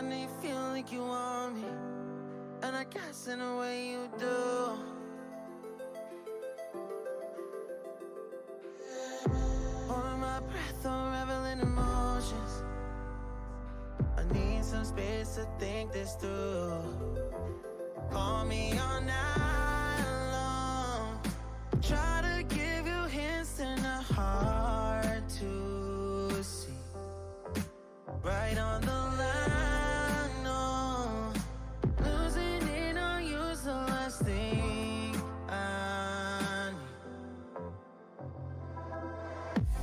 suddenly you feel like you want me, and I guess in a way you do. Holding my breath, unraveling emotions. I need some space to think this through. Call me all night long. Try to give you hints and a hard to see. Right on the line, no. Losing it on you's the last thing I need.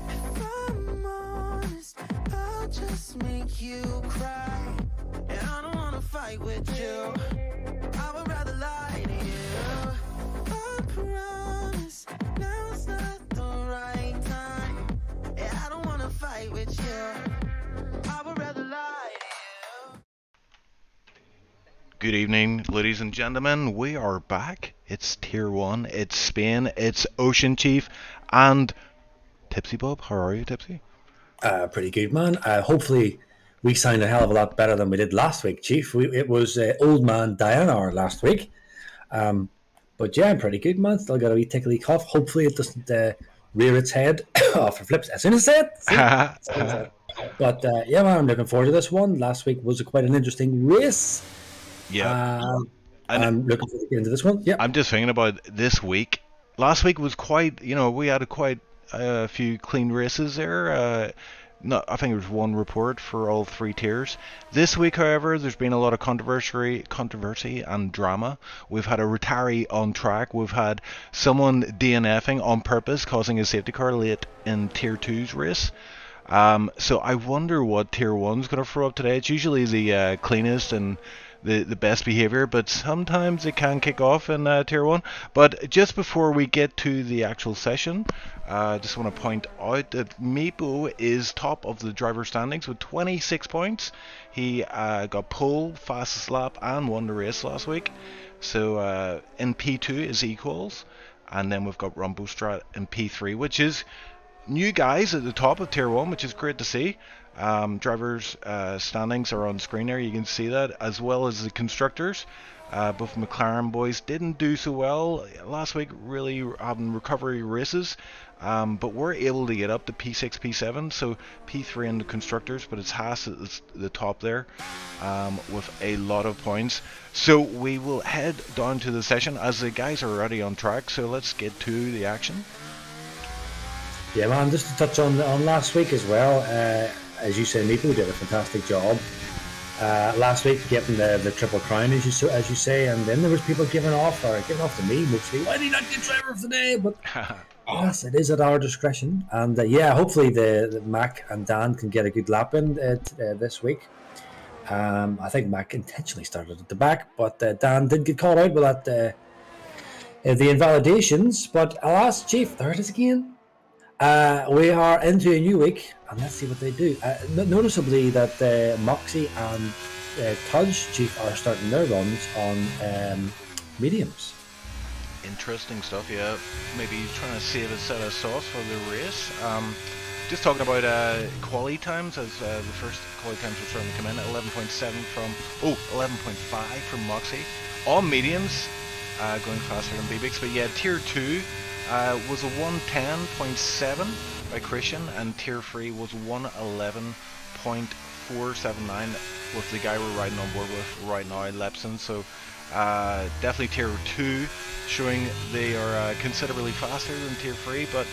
If I'm honest, I'll just make you cry. And I don't wanna fight with you, I would rather lie to you. I promise, now's not the right time. And I don't wanna fight with you, I would rather lie to you. Good evening, ladies and gentlemen. We are back. It's Tier 1, it's Spain, it's Ocean Chief, and Tipsy Bob. How are you, Tipsy? Pretty good, man. Hopefully, we sound a hell of a lot better than we did last week, Chief. It was Old Man Diane hour last week. But yeah, I'm pretty good, man. Still got a wee tickly cough. Hopefully, it doesn't rear its head off the flips as soon as I say it. But yeah, man, I'm looking forward to this one. Last week was quite an interesting race. Yeah. I'm looking forward to getting into this one. Yeah. I'm just thinking about this week. Last week was quite, we had quite a few clean races there. I think there was one report for all three tiers. This week, however, there's been a lot of controversy and drama. We've had a retiree on track. We've had someone DNFing on purpose, causing a safety car late in Tier 2's race. So I wonder what Tier 1's going to throw up today. It's usually the cleanest and the best behavior, but sometimes it can kick off in Tier 1. But just before we get to the actual session, I just want to point out that Meepo is top of the driver standings with 26 points. He got pole, fastest lap, and won the race last week. So in P2 is equals, and then we've got Rumbostrat in P3, which is new guys at the top of Tier 1, which is great to see. Drivers' standings are on screen there, you can see that, as well as the constructors. Both McLaren boys didn't do so well last week, really having recovery races, but we're able to get up to P6, P7, so P3 in the constructors, but it's Haas at the top there with a lot of points. So we will head down to the session as the guys are already on track, so let's get to the action. Yeah, man, just to touch on last week as well, as you say, Meepo did a fantastic job last week getting the triple crown, as you say, and then there was people giving off to me mostly. Why did he not get driver of the day? But yes, it is at our discretion, and yeah, hopefully the Mac and Dan can get a good lap in this week. I think Mac intentionally started at the back, but Dan did get caught out with that the invalidations. But alas, Chief, there it is again. We are into a new week, and let's see what they do. Noticeably that Moxie and Tudge, Chief, are starting their runs on mediums. Interesting stuff, yeah. Maybe trying to save a set of sauce for the race. Just talking about quali times, as the first quali times were starting to come in. 11.7 from 11.5 from Moxie. All mediums, going faster than BBX, but yeah, Tier 2 was a 110.7 by Christian, and Tier 3 was 111.479 with the guy we're riding on board with right now, Lepson. So definitely Tier 2 showing they are considerably faster than Tier 3, but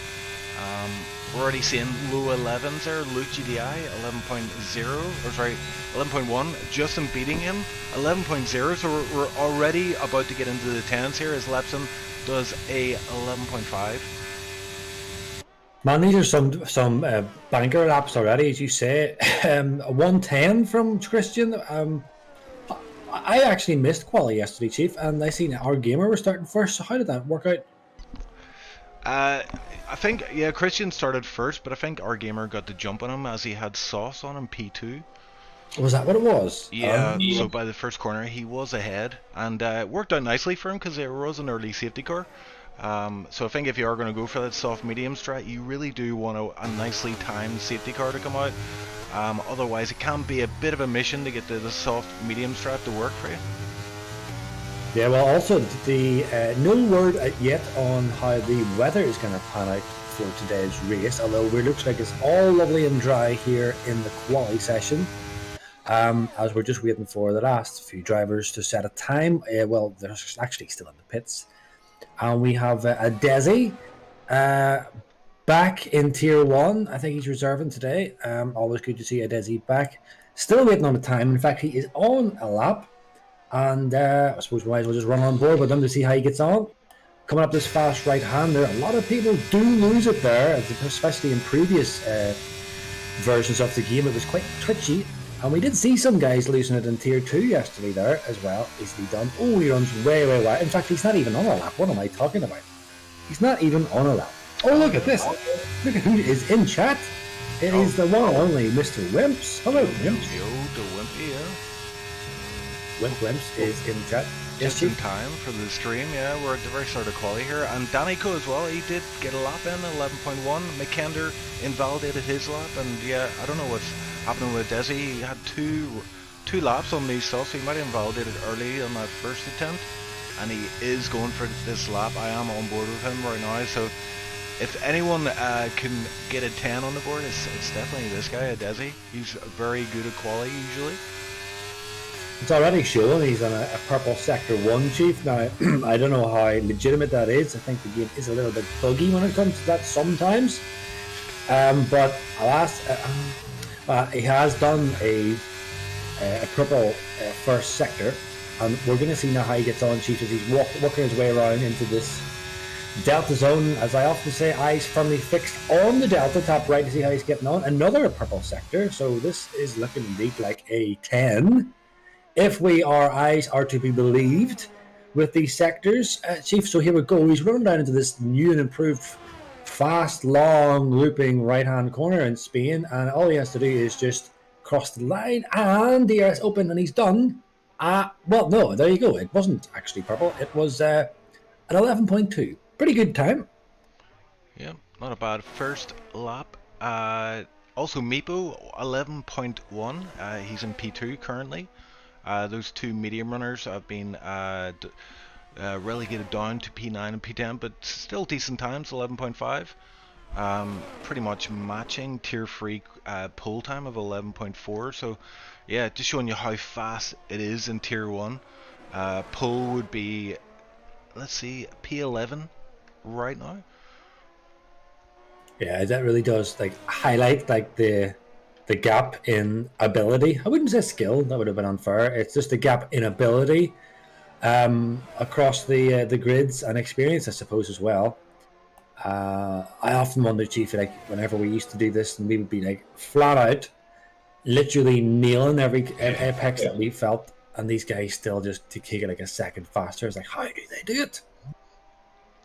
we're already seeing low 11s there. Luke GDI 11.1, Justin beating him 11.0, so we're already about to get into the 10s here as Lepson does a 11.5. Man, these are some banker laps already, as you say. 110 from Christian. I actually missed quali yesterday, Chief, and I seen our gamer was starting first. So how did that work out? I think Christian started first, but I think our gamer got the jump on him as he had sauce on him P2. Was that what it was? Yeah, so by the first corner he was ahead, and it worked out nicely for him because there was an early safety car. So I think if you are going to go for that soft medium strat, you really do want a nicely timed safety car to come out. Otherwise, it can be a bit of a mission to get the soft medium strat to work for you. Yeah, well, also the no word yet on how the weather is going to pan out for today's race, although it looks like it's all lovely and dry here in the quali session. As we're just waiting for the last few drivers to set a time. Well, they're actually still in the pits. And we have a Desi back in Tier 1. I think he's reserving today. Always good to see a Desi back. Still waiting on the time. In fact, he is on a lap. And I suppose we might as well just run on board with him to see how he gets on. Coming up this fast right-hander, a lot of people do lose it there, especially in previous versions of the game. It was quite twitchy. And we did see some guys losing it in Tier 2 yesterday there as well. Easily done. Oh, he runs way, way wide. In fact, he's not even on a lap. What am I talking about? He's not even on a lap. Oh, look at this. Look at who is in chat. It is the one and only Mr. Wimps. Hello, Wimps. Yo, the Wimpy, yeah. Wimps is in chat. Just in time for the stream, yeah. We're at the very start of quali here. And Danico as well, he did get a lap in, 11.1. McKender invalidated his lap, and yeah, I don't know what's happening with Desi. He had two laps on these stuff, so he might have invalidated early on that first attempt. And he is going for this lap. I am on board with him right now, so if anyone can get a 10 on the board, it's definitely this guy, Desi. He's very good at quali usually. It's already showing he's on a purple sector 1, Chief. Now, I don't know how legitimate that is. I think the game is a little bit buggy when it comes to that sometimes. But alas, he has done a purple first sector. And we're going to see now how he gets on, Chief, as he's working his way around into this Delta zone. As I often say, eyes firmly fixed on the Delta, top right to see how he's getting on. Another purple sector. So this is looking indeed like a 10. If our eyes are to be believed with these sectors, Chief, so here we go. He's running down into this new and improved fast, long, looping right-hand corner in Spain, and all he has to do is just cross the line, and the air is open, and he's done. Well, no, there you go. It wasn't actually purple. It was at 11.2. Pretty good time. Yeah, not a bad first lap. Also, Meepo, 11.1. He's in P2 currently. Those two medium runners have been relegated down to P9 and P10, but still decent times, 11.5. Pretty much matching tier 3 pull time of 11.4. So yeah, just showing you how fast it is in tier 1. Pull would be, let's see, P11 right now. Yeah, that really does highlight the gap in ability. I wouldn't say skill, that would have been unfair. It's just the gap in ability across the grids and experience, I suppose, as well. I often wonder, Chief, whenever we used to do this, and we would be flat out, literally nailing every apex that we felt, and these guys still just take it a second faster. It's how do they do it?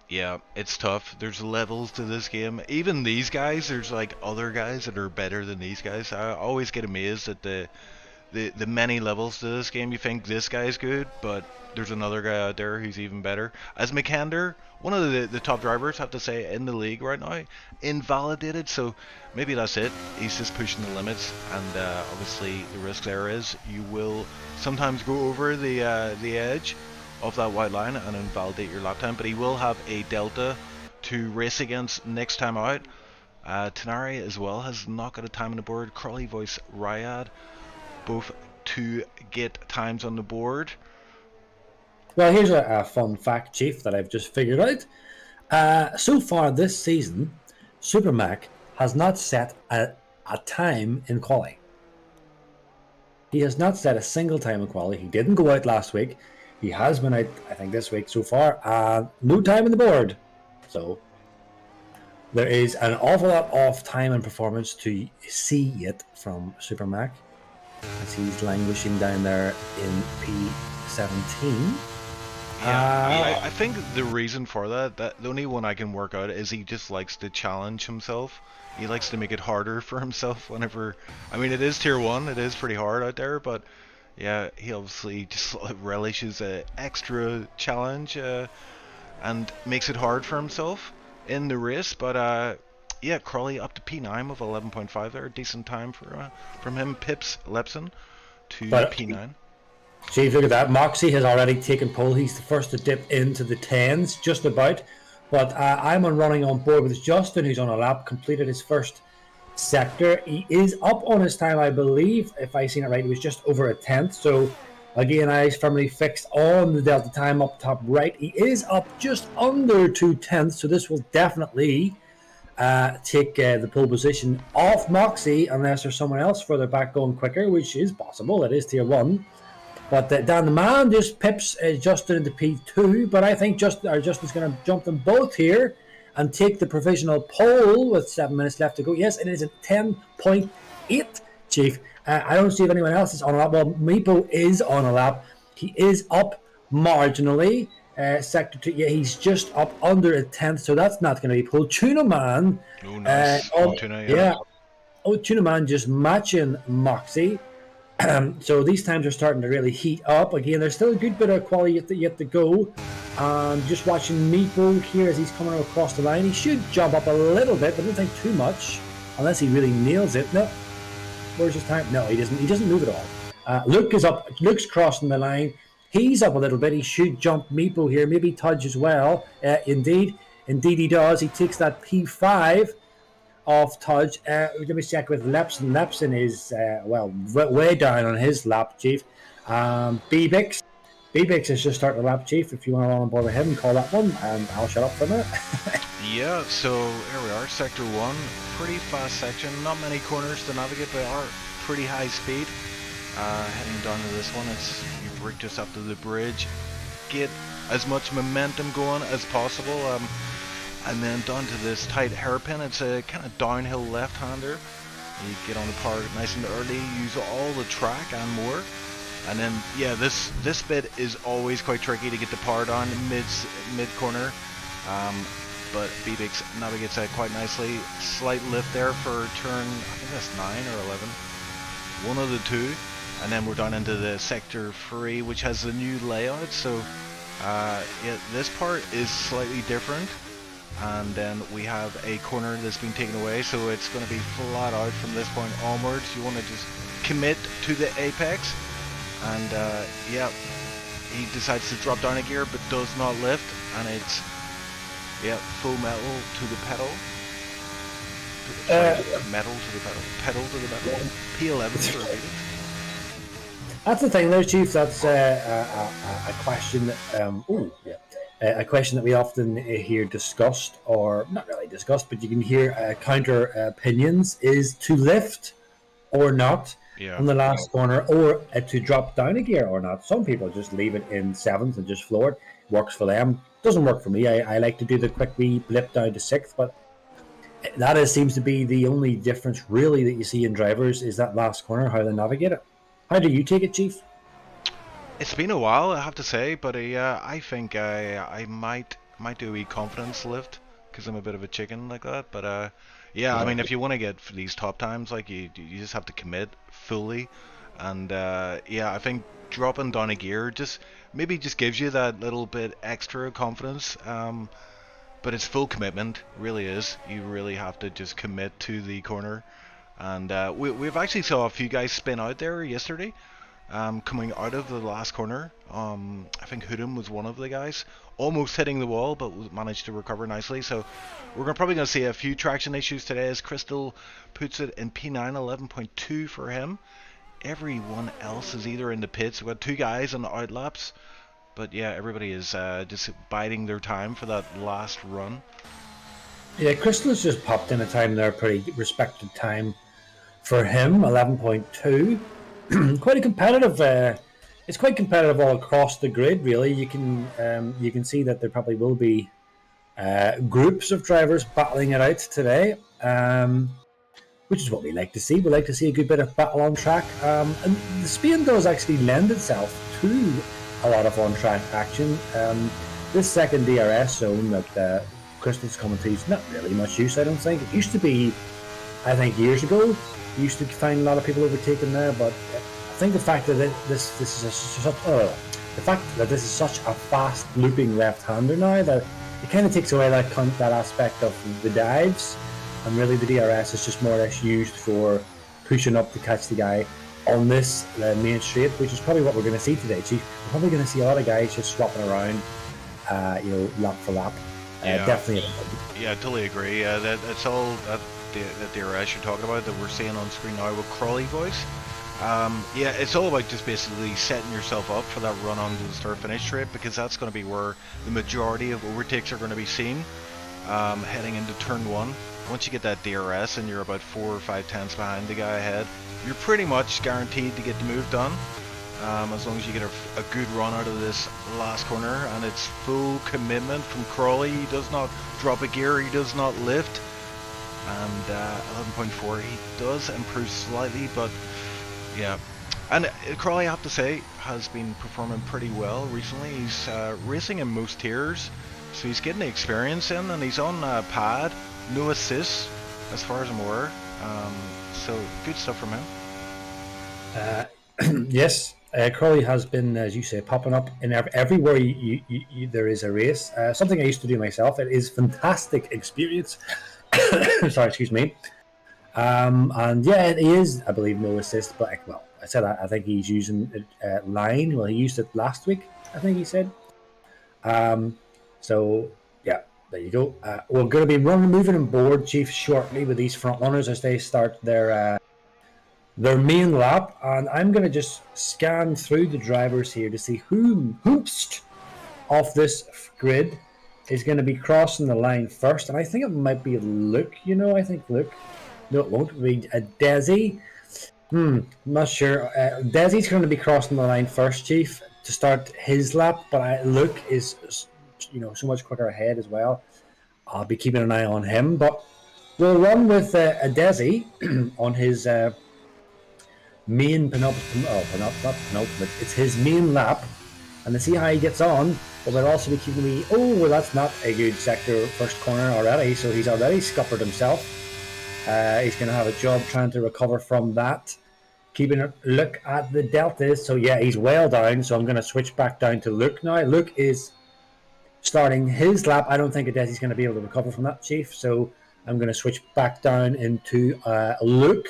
Yeah, it's tough. There's levels to this game. Even these guys, there's other guys that are better than these guys. I always get amazed at the many levels to this game. You think this guy's good, but there's another guy out there who's even better. As McKender, one of the top drivers, have to say, in the league right now, invalidated, so maybe that's it. He's just pushing the limits, and obviously the risk there is you will sometimes go over the edge of that white line and invalidate your lap time, but he will have a delta to race against next time out. Tenari as well has not got a time on the board. Crawley Voice Ryad, both to get times on the board. Well, here's a fun fact, Chief, that I've just figured out. So far this season, Supermac has not set a time in quali. He has not set a single time in quali. He didn't go out last week. He has been out, I think, this week so far. No time on the board. So there is an awful lot of time and performance to see yet from Supermac, as he's languishing down there in P17. Yeah, I think the reason for that the only one I can work out is he just likes to challenge himself. He likes to make it harder for himself whenever... I mean, it is tier 1, it is pretty hard out there, but yeah, he obviously just relishes an extra challenge and makes it hard for himself in the race. But yeah, Crawley up to P9 with 11.5 there, decent time from him. Pips Lepson to P9. Chief, look at that. Moxie has already taken pole. He's the first to dip into the 10s, just about. But I'm running on board with Justin, who's on a lap, completed his first sector. He is up on his time, I believe. If I seen it right, he was just over a 10th. So, again, eyes firmly fixed on the Delta time up top right. He is up just under 2/10, so this will definitely take the pole position off Moxie, unless there's someone else further back going quicker, which is possible. It is tier 1. But Dan the Man just pips Justin into P2, but I think Justin's going to jump them both here and take the provisional pole with 7 minutes left to go. Yes, it is at 10.8, Chief. I don't see if anyone else is on a lap. Well, Meepo is on a lap. He is up marginally. Sector 2, yeah, he's just up under a 10th, so that's not going to be pulled. Tuna Man. Oh, nice. Tuna, yeah. Oh, Tuna Man just matching Moxie. So these times are starting to really heat up. Again, there's still a good bit of quality yet to go. Just watching Meepo here as he's coming across the line. He should jump up a little bit, but I don't think too much, unless he really nails it. No, where's his time? No, he doesn't. He doesn't move at all. Luke is up. Luke's crossing the line. He's up a little bit. He should jump Meepo here. Maybe Tudge as well. Indeed he does. He takes that P5 off Tudge. Let me check with Lepson. Lepson is way down on his lap, Chief. Bbix is just starting the lap, Chief. If you want to run on board with him, call that one, and I'll shut up for a minute. Yeah, so here we are, sector 1, pretty fast section, not many corners to navigate, but are pretty high speed. Heading down to this one, you bring just up to the bridge, get as much momentum going as possible. And then down to this tight hairpin. It's a kind of downhill left-hander. You get on the power nice and early, use all the track and more. And then, yeah, this bit is always quite tricky to get the power down mid-corner. But Bbix navigates that quite nicely. Slight lift there for turn, I think that's 9 or 11. One of the two. And then we're down into the sector 3, which has a new layout. So, yeah, this part is slightly different. And then we have a corner that's been taken away, so it's going to be flat out from this point onwards. You want to just commit to the apex, and yeah, he decides to drop down a gear but does not lift, and it's full metal to the pedal. Metal to the pedal. Pedal to the metal. P11 for repeated. That's the thing there, Chief. That's a question that a question that we often hear discussed, or not really discussed, but you can hear counter opinions, is to lift or not on the last corner, or to drop down a gear or not. Some people just leave it in 7th and just floor it. Works for them. Doesn't work for me. I like to do the quick wee blip down to 6th, but that seems to be the only difference really that you see in drivers, is that last corner, how they navigate it. How do you take it, Chief? It's been a while, I have to say, but I think I might do a confidence lift, because I'm a bit of a chicken like that. But yeah, I mean, if you want to get for these top times, like you just have to commit fully, and yeah, I think dropping down a gear just gives you that little bit extra confidence. But it's full commitment, really is. You really have to just commit to the corner, and we've actually saw a few guys spin out there yesterday. Coming out of the last corner, I think Hoodham was one of the guys, almost hitting the wall, but managed to recover nicely. So we're probably going to see a few traction issues today, as Crystal puts it in P9, 11.2 for him. Everyone else is either in the pits. We've got 2 guys on the outlaps, but yeah, everybody is just biding their time for that last run. Yeah, Crystal has just popped in a time there, pretty respected time for him, 11.2. Quite a competitive. It's quite competitive all across the grid. Really, you can see that there probably will be groups of drivers battling it out today, which is what we like to see. We like to see a good bit of battle on track, and the Spain does actually lend itself to a lot of on track action. This second DRS zone that Crystal's coming to is not really much use, I don't think. It used to be, I think, years ago. You used to find a lot of people overtaking there, but I think the fact that this is the fact that this is such a fast looping left-hander now that it kind of takes away that aspect of the dives, and really the DRS is just more or less used for pushing up to catch the guy on this main straight, which is probably what we're going to see today, Chief. We're probably going to see a lot of guys just swapping around, lap for lap. Definitely. Yeah, I totally agree. That's all that DRS you're talking about that we're seeing on screen now with Crawley voice. It's all about just basically setting yourself up for that run onto the start-finish straight, because that's going to be where the majority of overtakes are going to be seen heading into turn 1. Once you get that DRS and you're about 4 or 5 tenths behind the guy ahead, you're pretty much guaranteed to get the move done, as long as you get a good run out of this last corner, and it's full commitment from Crawley. He does not drop a gear, he does not lift, and 11.4 he does improve slightly, but yeah. And Crawley, I have to say, has been performing pretty well recently. He's racing in most tiers, so he's getting the experience in, and he's on pad, no assists as far as I'm aware, so good stuff from him. Yes, Crawley has been, as you say, popping up in everywhere there is a race. Something I used to do myself. It is fantastic experience. Sorry, excuse me. And yeah, it is, I believe, no assist, but I think he's using line. Well, he used it last week, I think he said. So yeah, there you go. We're going to be moving on board, Chief, shortly with these front runners as they start their main lap, and I'm going to just scan through the drivers here to see whomst off this grid is going to be crossing the line first, and I think it might be Luke. I think Luke. No, it won't be Desi. Not sure. Desi's going to be crossing the line first, Chief, to start his lap, but Luke is, so much quicker ahead as well. I'll be keeping an eye on him, but we'll run with Desi on his main penultimate. It's his main lap, and to see how he gets on. But we'll also be keeping me. Oh, well, that's not a good sector first corner already, so he's already scuppered himself. He's going to have a job trying to recover from that. Keeping a look at the deltas. So yeah, he's well down. So I'm going to switch back down to Luke now. Luke is starting his lap. I don't think Adesi's going to be able to recover from that, Chief. So I'm going to switch back down into Luke,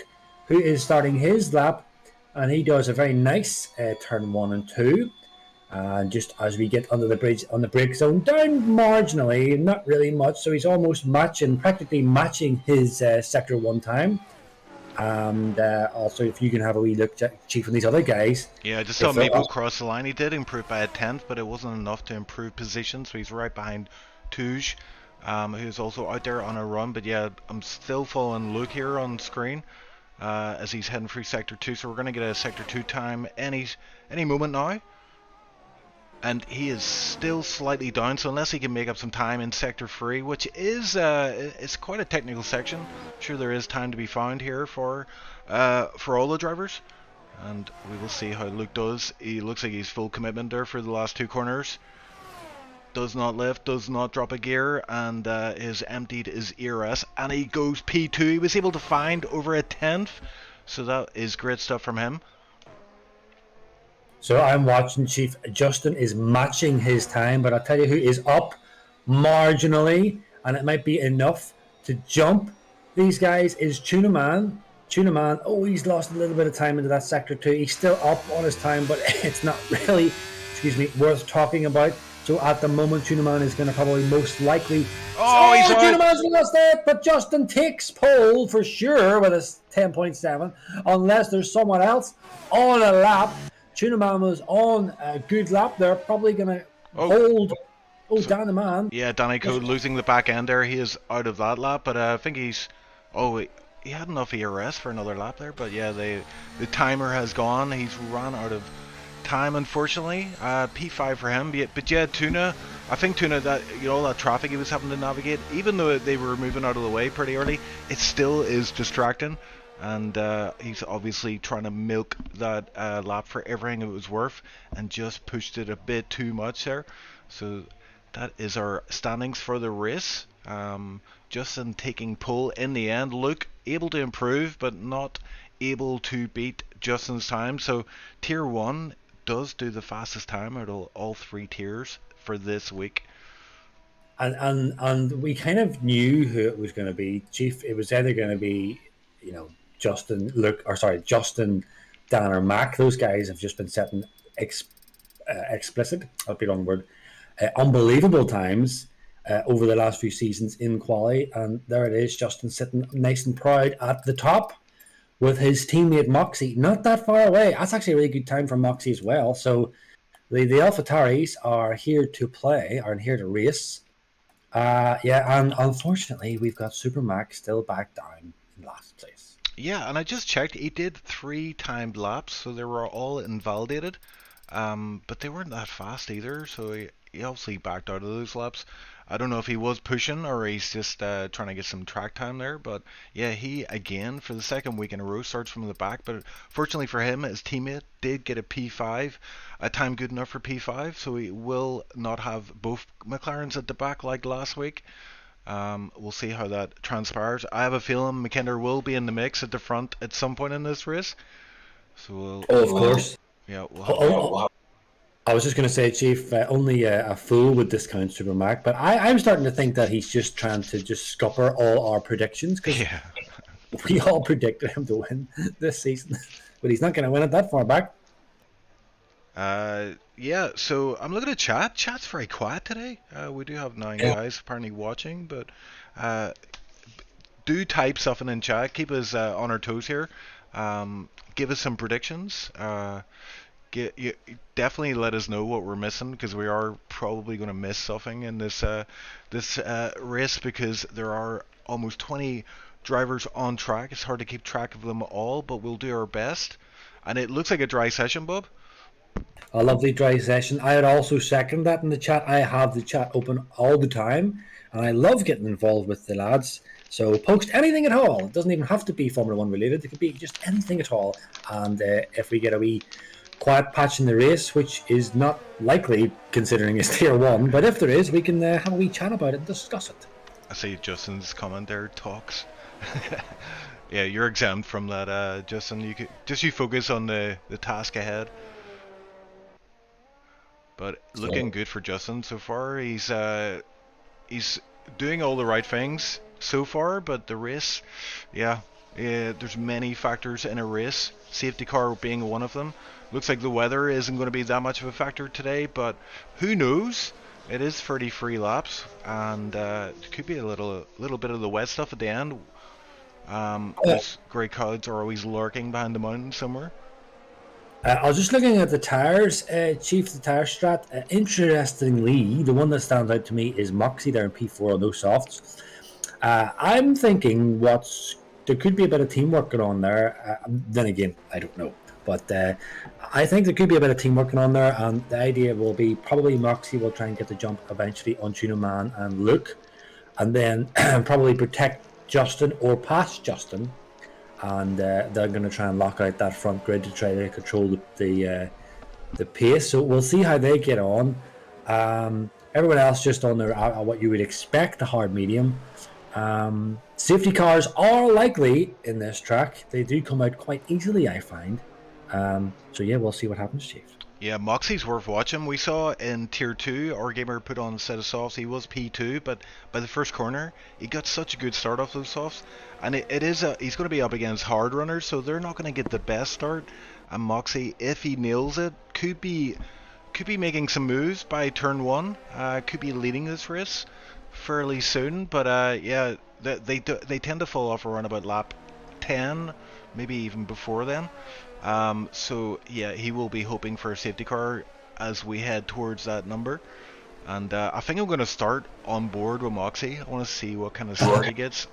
who is starting his lap, and he does a very nice turn 1 and 2. Just as we get under the bridge on the brake zone, down marginally, not really much, so he's almost practically matching his sector 1 time. And also, if you can have a wee look, Chief, on these other guys. Yeah, I just saw Maple cross the line. He did improve by a tenth, but it wasn't enough to improve position, so he's right behind Touge, who's also out there on a run. But yeah, I'm still following Luke here on screen as he's heading through sector 2, so we're going to get a sector 2 time any moment now. And he is still slightly down, so unless he can make up some time in Sector 3, which is it's quite a technical section. I'm sure there is time to be found here for all the drivers. And we will see how Luke does. He looks like he's full commitment there for the last 2 corners. Does not lift, does not drop a gear, and is emptied his ERS. And he goes P2. He was able to find over a tenth, so that is great stuff from him. So I'm watching, Chief. Justin is matching his time, but I'll tell you who is up marginally, and it might be enough to jump these guys, is Tuna Man. Tuna Man, he's lost a little bit of time into that sector 2. He's still up on his time, but it's not really, worth talking about. So at the moment, Tuna Man is going to probably most likely... he's Tuna Man's lost it, but Justin takes pole for sure with his 10.7, unless there's someone else on a lap. Tuna Man was on a good lap there, probably going to hold. Danny Man. Yeah, Danny Code losing the back end there. He is out of that lap, but I think he's... he had enough ERS for another lap there, but yeah, the timer has gone. He's run out of time, unfortunately. P5 for him, but yeah, Tuna, I think Tuna, that all that traffic he was having to navigate, even though they were moving out of the way pretty early, it still is distracting. And he's obviously trying to milk that lap for everything it was worth, and just pushed it a bit too much there. So that is our standings for the race. Justin taking pole in the end. Luke able to improve, but not able to beat Justin's time. So tier 1 does do the fastest time out of all 3 tiers for this week. And we kind of knew who it was going to be, Chief. It was either going to be, Justin, Dan, or Mac. Those guys have just been setting explicit, that'll be the wrong word, unbelievable times over the last few seasons in quali. And there it is, Justin sitting nice and proud at the top with his teammate Moxie, not that far away. That's actually a really good time for Moxie as well. So the AlphaTauris are here to play, are here to race. And unfortunately, we've got Super Max still back down in last place. Yeah, and I just checked. He did 3 timed laps, so they were all invalidated. But they weren't that fast either, so he obviously backed out of those laps. I don't know if he was pushing or he's just trying to get some track time there. But yeah, he again for the second week in a row starts from the back. But fortunately for him, his teammate did get a P5, a time good enough for P5, so he will not have both McLarens at the back like last week. We'll see how that transpires. I have a feeling McKinnon will be in the mix at the front at some point in this race. So of course. Yeah. Wow. I was just going to say, Chief, only a fool would discount Super Mac, but I'm starting to think that he's just trying to just scupper all our predictions, because we all predicted him to win this season, but he's not going to win it that far back. Yeah, so I'm looking at chat. Chat's very quiet today. We do have 9 guys apparently watching, but do type stuff in chat. Keep us on our toes here. Give us some predictions. Definitely let us know what we're missing, because we are probably going to miss something in this race, because there are almost 20 drivers on track. It's hard to keep track of them all, but we'll do our best. And it looks like a dry session, Bob. A lovely dry session. I would also second that in the chat. I have the chat open all the time, and I love getting involved with the lads. So post anything at all. It doesn't even have to be Formula 1 related. It could be just anything at all. And if we get a wee quiet patch in the race, which is not likely considering it's tier 1, but if there is, we can have a wee chat about it and discuss it. I see Justin's comment there, talks. Yeah, you're exempt from that, Justin. You focus on the task ahead. But looking good for Justin so far. He's doing all the right things so far, but the race, there's many factors in a race, safety car being one of them. Looks like the weather isn't going to be that much of a factor today, but who knows? It is 33 laps, and it could be a little bit of the wet stuff at the end. Those grey clouds are always lurking behind the mountain somewhere. I was just looking at the tyres, Chief, the tyre strat. Interestingly, the one that stands out to me is Moxie there in P4 on those softs. I'm thinking there could be a bit of teamwork going on there. Then again, I don't know. But I think there could be a bit of team working on there, and the idea will be probably Moxie will try and get the jump eventually on Tuna Man and Luke, and then probably protect Justin or pass Justin, and they're going to try and lock out that front grid to try to control the pace. So we'll see how they get on. Everyone else just on their what you would expect, the hard medium. Safety cars are likely in this track. They do come out quite easily, I find. So yeah, we'll see what happens, Chief. Yeah, Moxie's worth watching. We saw in Tier 2, our gamer put on a set of softs. He was P2, but by the first corner, he got such a good start off those softs. And he's going to be up against hard runners, so they're not going to get the best start. And Moxie, if he nails it, could be making some moves by turn 1. Could be leading this race fairly soon. But they tend to fall off around about lap 10, maybe even before then. So yeah, he will be hoping for a safety car as we head towards that number. And I think I'm going to start on board with Moxie. I want to see what kind of start he gets,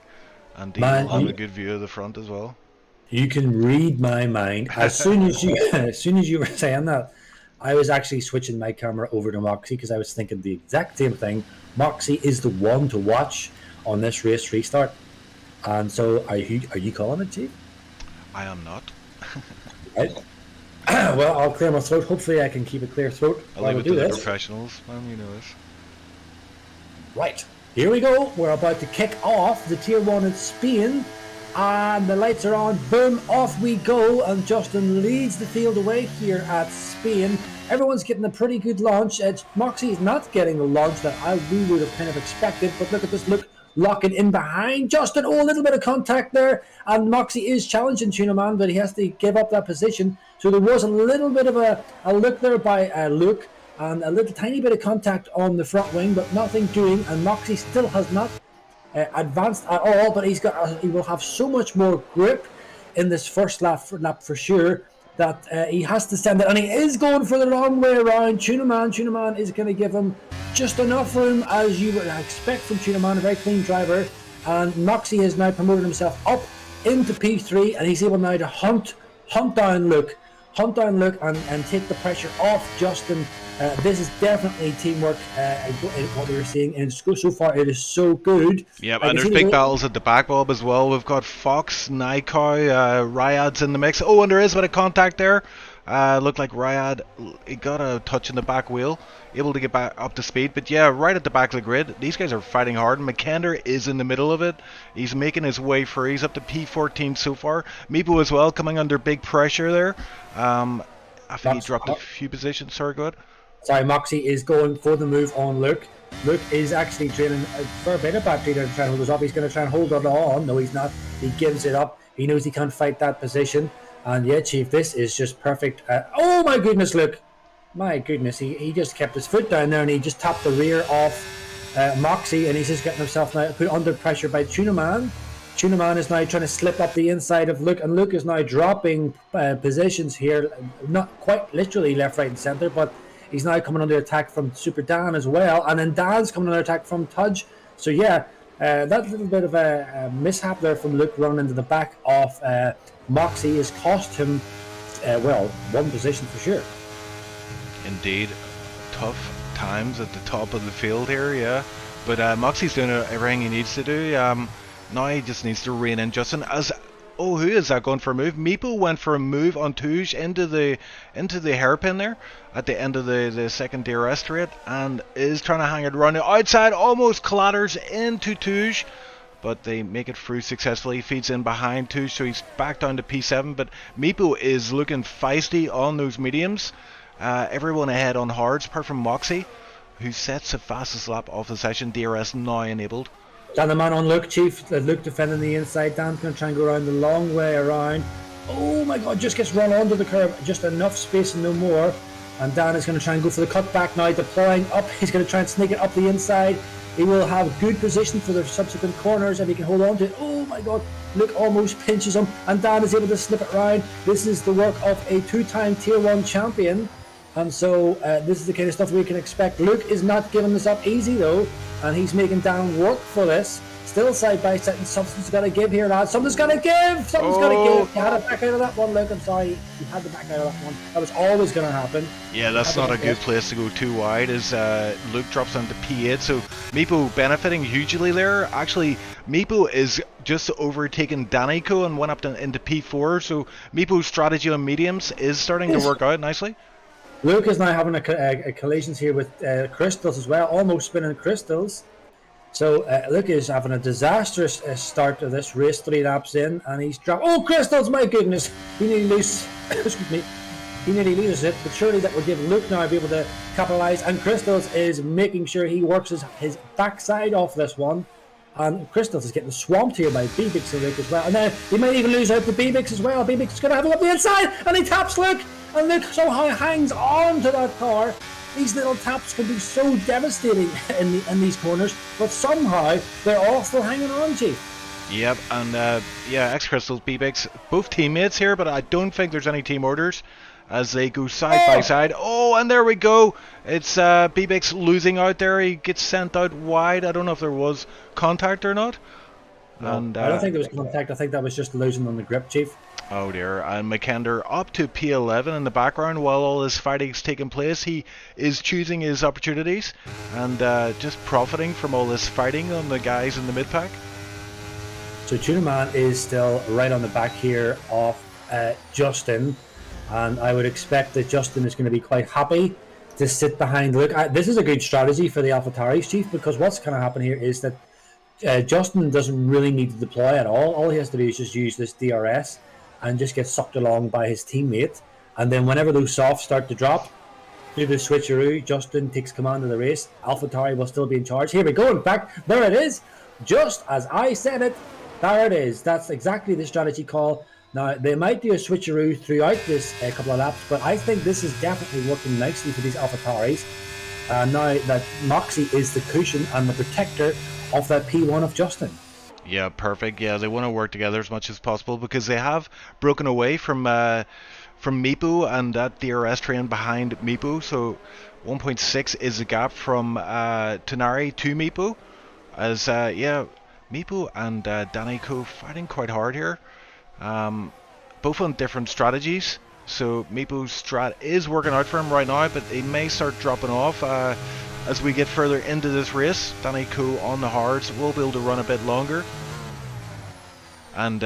and he'll have a good view of the front as well. You can read my mind. As soon as you were saying that, I was actually switching my camera over to Moxie, because I was thinking the exact same thing. Moxie is the one to watch on this race restart. And so, are you calling it, Chief? I am not. Right. Well, I'll clear my throat. Hopefully I can keep a clear throat I'll while leave we it do to this. the professionals, man, you know this. Right, here we go. We're about to kick off the Tier 1 in Spain. And the lights are on. Boom, off we go. And Justin leads the field away here at Spain. Everyone's getting a pretty good launch. Moxie is not getting the launch that we would have kind of expected. But look at this, look, locking in behind Justin. Oh, a little bit of contact there. And Moxie is challenging Tuna Man, but he has to give up that position. So there was a little bit of a look there by Luke. And a little tiny bit of contact on the front wing, but nothing doing. And Moxie still has not advanced at all, but he will have so much more grip in this first lap for sure that he has to send it, and he is going for the long way around. Tuna Man is going to give him just enough room as you would expect from Tuna Man, a very clean driver. And Moxie has now promoted himself up into P3, and he's able now to hunt down Luke and take the pressure off Justin. This is definitely teamwork in what we were seeing, and so far it is so good. Yeah, and there's big battles at the back, Bob, as well. We've got Fox, Nikau, Ryad's in the mix. Oh, and there is a bit of contact there. Looked like Ryad, he got a touch in the back wheel, able to get back up to speed. But yeah, right at the back of the grid, these guys are fighting hard. McKender is in the middle of it. He's making his way through. He's up to P14 so far. Meepo as well, coming under big pressure there. I think he dropped a few positions. Sorry, go ahead. Sorry, Moxie is going for the move on Luke. Luke is actually training for a bit of battery to try and hold us up. He's going to try and hold it on. No, he's not. He gives it up. He knows he can't fight that position. And yeah, Chief, this is just perfect. Oh my goodness, Luke. My goodness, he just kept his foot down there and he just tapped the rear off Moxie, and he's just getting himself now put under pressure by Tuna Man. Tuna Man is now trying to slip up the inside of Luke, and Luke is now dropping positions here, not quite literally left, right, and centre, but he's now coming under attack from Super Dan as well, and then Dan's coming under attack from Tudge. So yeah, that little bit of a mishap there from Luke running into the back of Moxie has cost him, one position for sure. Indeed, tough times at the top of the field here, yeah. But Moxie's doing everything he needs to do. Now he just needs to rein in Justin. Who is that going for a move? Meepo went for a move on Touge into the hairpin there at the end of the second DRS straight, and is trying to hang it around the outside, almost clatters into Touge, but they make it through successfully. He feeds in behind Touge, so he's back down to P7, but Meepo is looking feisty on those mediums. Everyone ahead on hards, apart from Moxie, who sets the fastest lap of the session. DRS now enabled. Dan the man on Luke, Chief. Luke defending the inside. Dan's going to try and go around the long way around. Oh my God, just gets run onto the curb. Just enough space and no more. And Dan is going to try and go for the cutback now, deploying up. He's going to try and sneak it up the inside. He will have good position for the subsequent corners if he can hold on to it. Oh my God, Luke almost pinches him, and Dan is able to slip it around. This is the work of a two-time Tier 1 champion. And so this is the kind of stuff we can expect. Luke is not giving this up easy though, and he's making Dan work for this. Still side by side, and something's got to give here, lads. Something's got to give! Something's got to give! You had to back out of that one, Luke. I'm sorry. You had to back out of that one. That was always going to happen. Yeah, that's not a good place to go too wide as Luke drops down to P8. So Meepo benefiting hugely there. Actually, Meepo is just overtaken Danico and went up into P4. So Meepo's strategy on mediums is starting to work out nicely. Luke is now having a collisions here with Crystals as well, almost spinning Crystals. So Luke is having a disastrous start to this race, 3 laps in, and he's dropped. Oh, Crystals! My goodness, he nearly loses. Excuse me, he nearly loses it. But surely that will give Luke now be able to capitalise. And Crystals is making sure he works his backside off this one. And Crystals is getting swamped here by Bebix and Luke as well. And then he might even lose out to Bebix as well. Bebix is going to have him up the inside, and he taps Luke. And Luke somehow hangs on to that car. These little taps can be so devastating in these corners, but somehow they're all still hanging on, Chief. Yep, and X-Crystals, Bebix, both teammates here, but I don't think there's any team orders as they go side by side. Oh, and there we go. It's Bebix losing out there. He gets sent out wide. I don't know if there was contact or not. No, and I don't think there was contact. I think that was just losing on the grip, Chief. Oh dear, and McKender up to P11 in the background while all this fighting is taking place. He is choosing his opportunities and just profiting from all this fighting on the guys in the mid-pack. So Tuna Man is still right on the back here of Justin, and I would expect that Justin is going to be quite happy to sit behind Luke. This is a good strategy for the AlphaTauris, Chief, because what's going to happen here is that Justin doesn't really need to deploy at all. All he has to do is just use this DRS and just get sucked along by his teammate. And then whenever those softs start to drop, do the switcheroo. Justin takes command of the race. AlphaTauri will still be in charge. Here we go. In fact, there it is. Just as I said it, there it is. That's exactly the strategy call. Now, they might do a switcheroo throughout this couple of laps, but I think this is definitely working nicely for these AlphaTauris. Now that Moxie is the cushion and the protector of that P1 of Justin. Yeah, perfect. Yeah, they want to work together as much as possible because they have broken away from Meepo and that DRS train behind Meepo. So 1.6 is the gap from Tonari to Meepo. As Meepo and Danny Co fighting quite hard here. Both on different strategies. So Meepo's strat is working out for him right now, but he may start dropping off as we get further into this race. Danny Co on the hards will be able to run a bit longer. And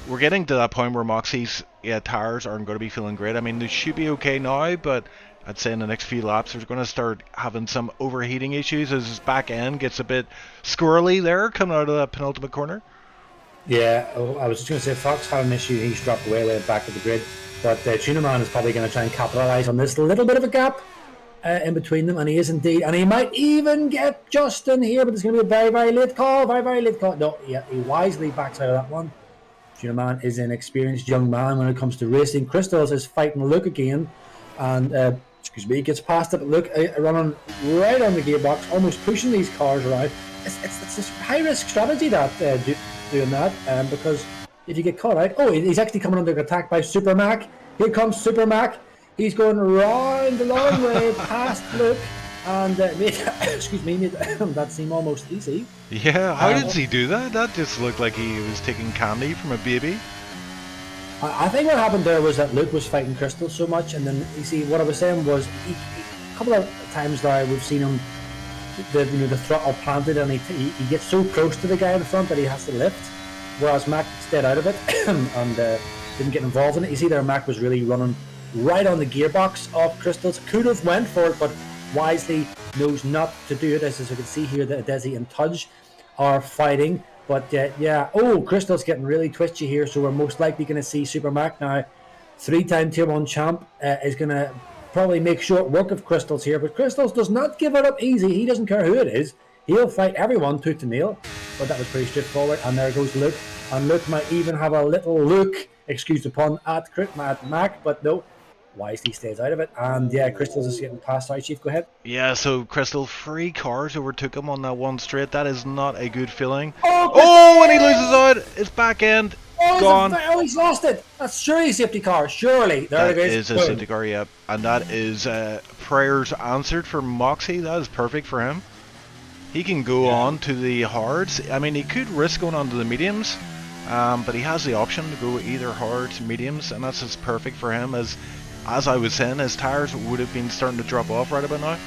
we're getting to that point where Moxie's tires aren't going to be feeling great. I mean, they should be okay now, but I'd say in the next few laps they're going to start having some overheating issues as his back end gets a bit squirrely there coming out of that penultimate corner. Yeah, I was just going to say Fox had an issue. He's dropped way back of the grid. But Tuna Man is probably going to try and capitalise on this little bit of a gap in between them. And he is indeed. And he might even get Justin here, but it's going to be a very late call. Very late call. No, yeah, he wisely backs out of that one. Tuna Man is an experienced young man when it comes to racing. Crystals is fighting Luke again. And, he gets past it. But Luke running right on the gearbox, almost pushing these cars around. It's this high-risk strategy that doing that because if you get caught out, he's actually coming under attack by Super Mac. Here comes Super Mac. He's going round the long way past Luke and made that seem almost easy. Yeah, how did he do that? That just looked like he was taking candy from a baby. I think what happened there was that Luke was fighting Crystal so much, and then you see what I was saying was a couple of times now we've seen him the throttle planted and he gets so close to the guy in the front that he has to lift. Whereas Mac stayed out of it and didn't get involved in it. You see there, Mac was really running right on the gearbox of Crystals. Could have went for it, but wisely knows not to do it. As you can see here, that Desi and Tudge are fighting. But Crystal's getting really twitchy here, so we're most likely going to see Super Mac now. 3-time Tier 1 champ is going to probably make short work of Crystals here. But Crystals does not give it up easy. He doesn't care who it is. He'll fight everyone tooth and nail, but that was pretty straightforward. And there goes Luke. And Luke might even have a little look, excuse the pun, at Mac, but no, wisely stays out of it. And Crystals is getting past out. Chief, go ahead. Yeah, so Crystal, 3 cars overtook him on that one straight. That is not a good feeling. And he loses out. His back end gone. He's lost it. That's surely a safety car. Surely. There it is. That is a safety car, yep. And that is prayers answered for Moxie. That is perfect for him. He can go on to the hards. I mean, he could risk going on to the mediums, but he has the option to go either hards, mediums, and that's just perfect for him. As I was saying, his tires would have been starting to drop off right about now.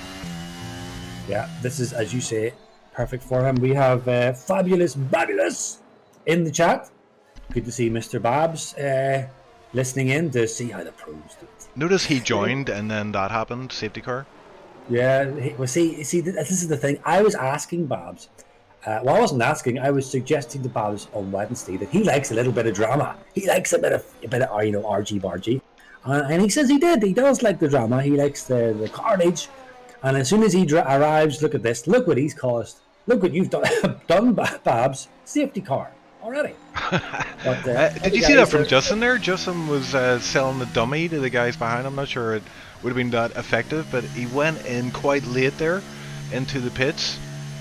Yeah, this is, as you say, perfect for him. We have Fabulous Babulous in the chat. Good to see Mr. Babs listening in to see how the pros do it. Notice he joined and then that happened, safety car. Yeah, well, see, this is the thing. I was asking Babs. I wasn't asking. I was suggesting to Babs on Wednesday that he likes a little bit of drama. He likes a bit of argy bargy, and he says he did. He does like the drama. He likes the carnage. And as soon as he arrives, look at this. Look what he's caused. Look what you've done, Babs. Safety car already. But, did you see that from Justin there? Justin was selling the dummy to the guys behind him. I'm not sure it would have been that effective, but he went in quite late there into the pits.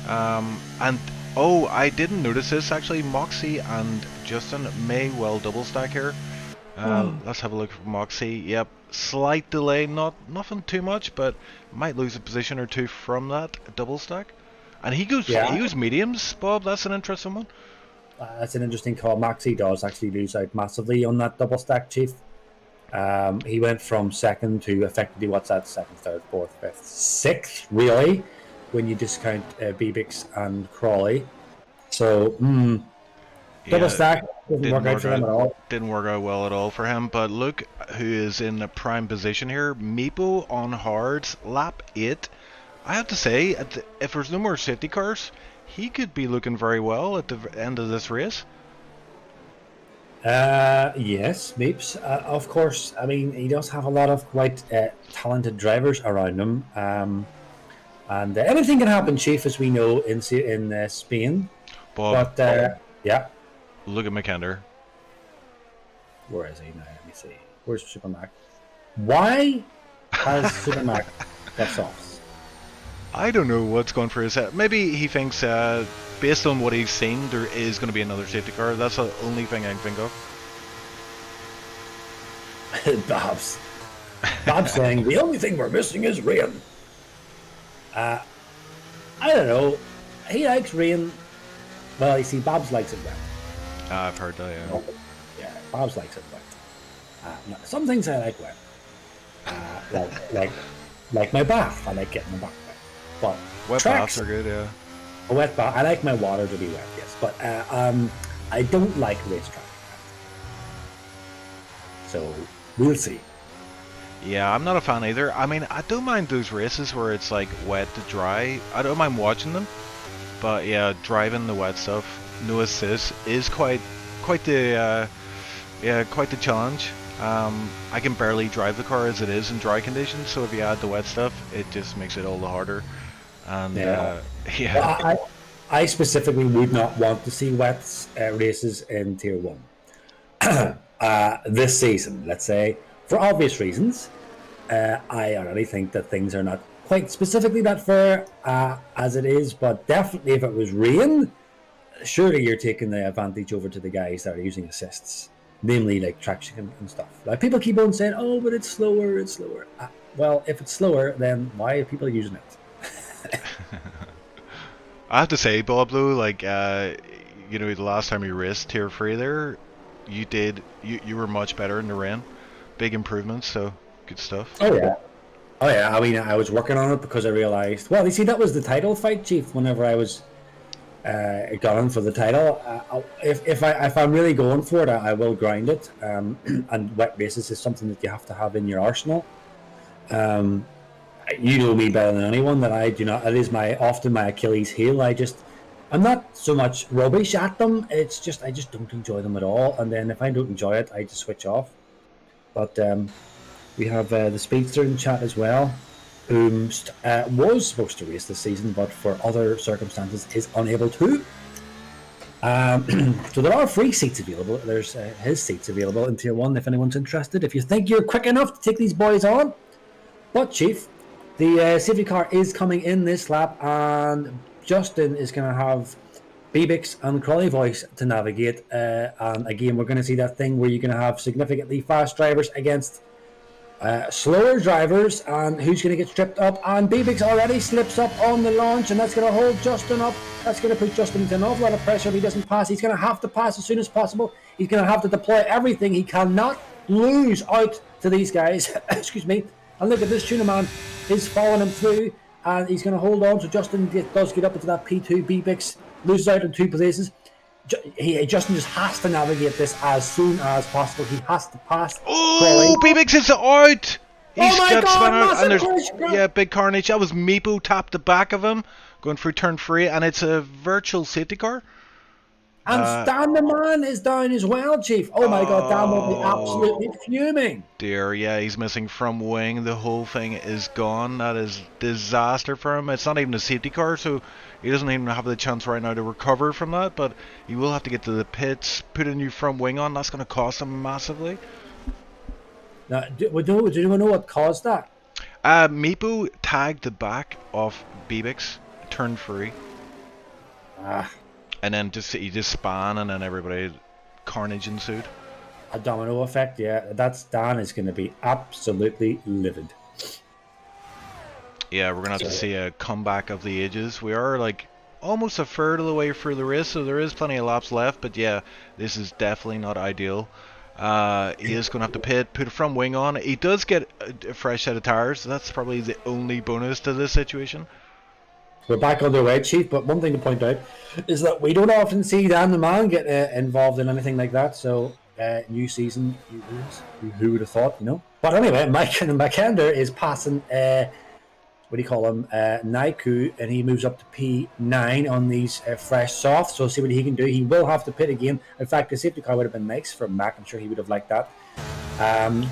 I didn't notice this actually. Moxie and Justin may well double stack here. Let's have a look for Moxie. Yep, slight delay, nothing too much, but might lose a position or two from that double stack. And he goes mediums, Bob. That's an interesting one. That's an interesting call. Moxie does actually lose out massively on that double stack, Chief. He went from second to effectively, what's that, second, third, fourth, fifth, sixth, really, when you discount Bebix and Crawley. So, double stack doesn't work out for him at all. Didn't work out well at all for him, but look who is in a prime position here. Meepo on hards, lap 8, I have to say, if there's no more safety cars, he could be looking very well at the end of this race. Yes, Meeps. Of course, I mean, he does have a lot of quite talented drivers around him. And anything can happen, Chief, as we know in Spain. Bob, But yeah, look at McKender. where is he now? Let me see. Where's Supermac? Why has Supermac got softs? I don't know what's going through his head. Maybe he thinks, based on what he's seen, there is going to be another safety car. That's the only thing I can think of. Bob's saying the only thing we're missing is rain. I don't know. He likes rain. Well, you see, Bob's likes it wet. I've heard that, yeah. Yeah, Bob's likes it wet. Some things I like wet. Like my bath. I like getting my bath wet. But Wet baths are good, yeah. a wet bath. I like my water to be wet. Yes, but I don't like racetrack. So we'll see. Yeah, I'm not a fan either. I mean, I don't mind those races where it's like wet to dry. I don't mind watching them. But yeah, driving the wet stuff, no assist, is quite the challenge. I can barely drive the car as it is in dry conditions, so if you add the wet stuff, it just makes it all the harder. And Yeah. yeah, Well, I specifically would not want to see wet races in Tier 1 this season, let's say, for obvious reasons. I already think that things are not quite specifically that fair as it is, but definitely if it was rain, surely you're taking the advantage over to the guys that are using assists, namely like traction and stuff. Like people keep on saying, "Oh, but it's slower, it's slower." Well, if it's slower, then why are people using it? I have to say, Bob, though, like you know, the last time you raced Tier 3 there, you were much better in the rain. Big improvements, so good stuff. Oh yeah. Oh yeah, I mean, I was working on it because I realised. Well, you see, that was the title fight, Chief. Whenever I was going for the title, if I'm really going for it, I will grind it. And wet races is something that you have to have in your arsenal. You know me better than anyone that I do not. It is often my Achilles heel. I'm not so much rubbish at them. It's just I just don't enjoy them at all. And then if I don't enjoy it, I just switch off. But we have the Speedster in chat as well, who was supposed to race this season, but for other circumstances is unable to. So there are free seats available. There's his seats available in Tier 1 if anyone's interested. If you think you're quick enough to take these boys on. But, Chief, the safety car is coming in this lap, and Justin is going to have Bebix and Crawley Voice to navigate. And again, we're going to see that thing where you're going to have significantly fast drivers against slower drivers, and who's going to get stripped up. And Bebix already slips up on the launch, and that's going to hold Justin up. That's going to put Justin into an awful lot of pressure if he doesn't pass. He's going to have to pass as soon as possible. He's going to have to deploy everything. He cannot lose out to these guys. Excuse me. And look at this, Tuna Man is following him through, and he's going to hold on. So Justin does get up into that P2. Bebix loses out in 2 places. Justin just has to navigate this as soon as possible. He has to pass. Oh, Bebix is out! He's my got God, spun out, and massive crash. yeah, big carnage. That was Meepo tapped the back of him, going through turn 3, and it's a virtual safety car. And Stan the Man is down as well, Chief. Oh my God, Dan will be absolutely fuming. Dear, yeah, he's missing front wing. The whole thing is gone. That is disaster for him. It's not even a safety car, so he doesn't even have the chance right now to recover from that. But he will have to get to the pits, put a new front wing on. That's going to cost him massively. Now, do you know what caused that? Meepo tagged the back of Bebix, turn 3. And then he just span, and then everybody carnage ensued. A domino effect, yeah. Dan is going to be absolutely livid. Yeah, we're going to have to see a comeback of the ages. We are like almost a third of the way through the race, so there is plenty of laps left. But yeah, this is definitely not ideal. He is going to have to put a front wing on. He does get a fresh set of tires. So that's probably the only bonus to this situation. We're back on the way, Chief, but one thing to point out is that we don't often see Dan the Man get involved in anything like that. So, new season, who would have thought, you know? But anyway, Mike and McKender is passing what do you call him, Naiku, and he moves up to P9 on these fresh softs. So see what he can do. He will have to pit again. In fact, the safety car would have been nice for Mac. I'm sure he would have liked that.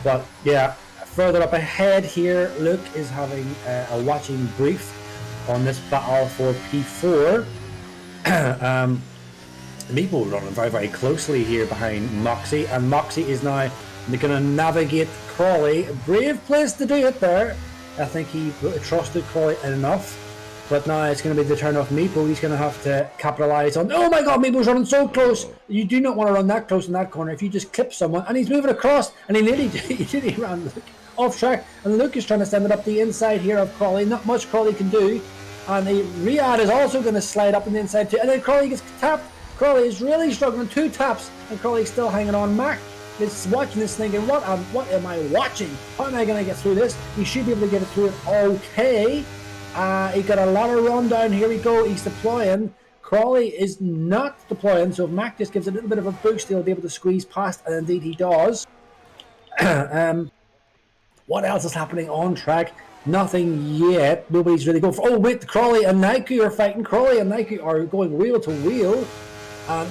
But yeah, further up ahead here, Luke is having a watching brief on this battle for P4. Meeple running very, very closely here behind Moxie, and Moxie is now going to navigate Crawley. Brave place to do it there. I think he trusted Crawley enough, but now it's going to be the turn of Meeple. He's going to have to capitalise on. Oh my God, Meeple's running so close. You do not want to run that close in that corner. If you just clip someone, and he's moving across, and he nearly ran Luke off track, and Luke is trying to send it up the inside here of Crawley. Not much Crawley can do, and Riyadh is also going to slide up on the inside too, and then Crawley gets tapped. Crawley is really struggling. 2 taps, and Crawley's still hanging on. Mac is watching this thinking, what am I watching? How am I going to get through this? He should be able to get it through it okay. He got a lot of run down. Here we go. He's deploying. Crawley is not deploying, so if Mac just gives a little bit of a boost, he'll be able to squeeze past, and indeed he does. What else is happening on track? Nothing yet. Nobody's really going for... Oh, wait, Crawley and Nike are fighting. Crawley and Nike are going wheel to wheel.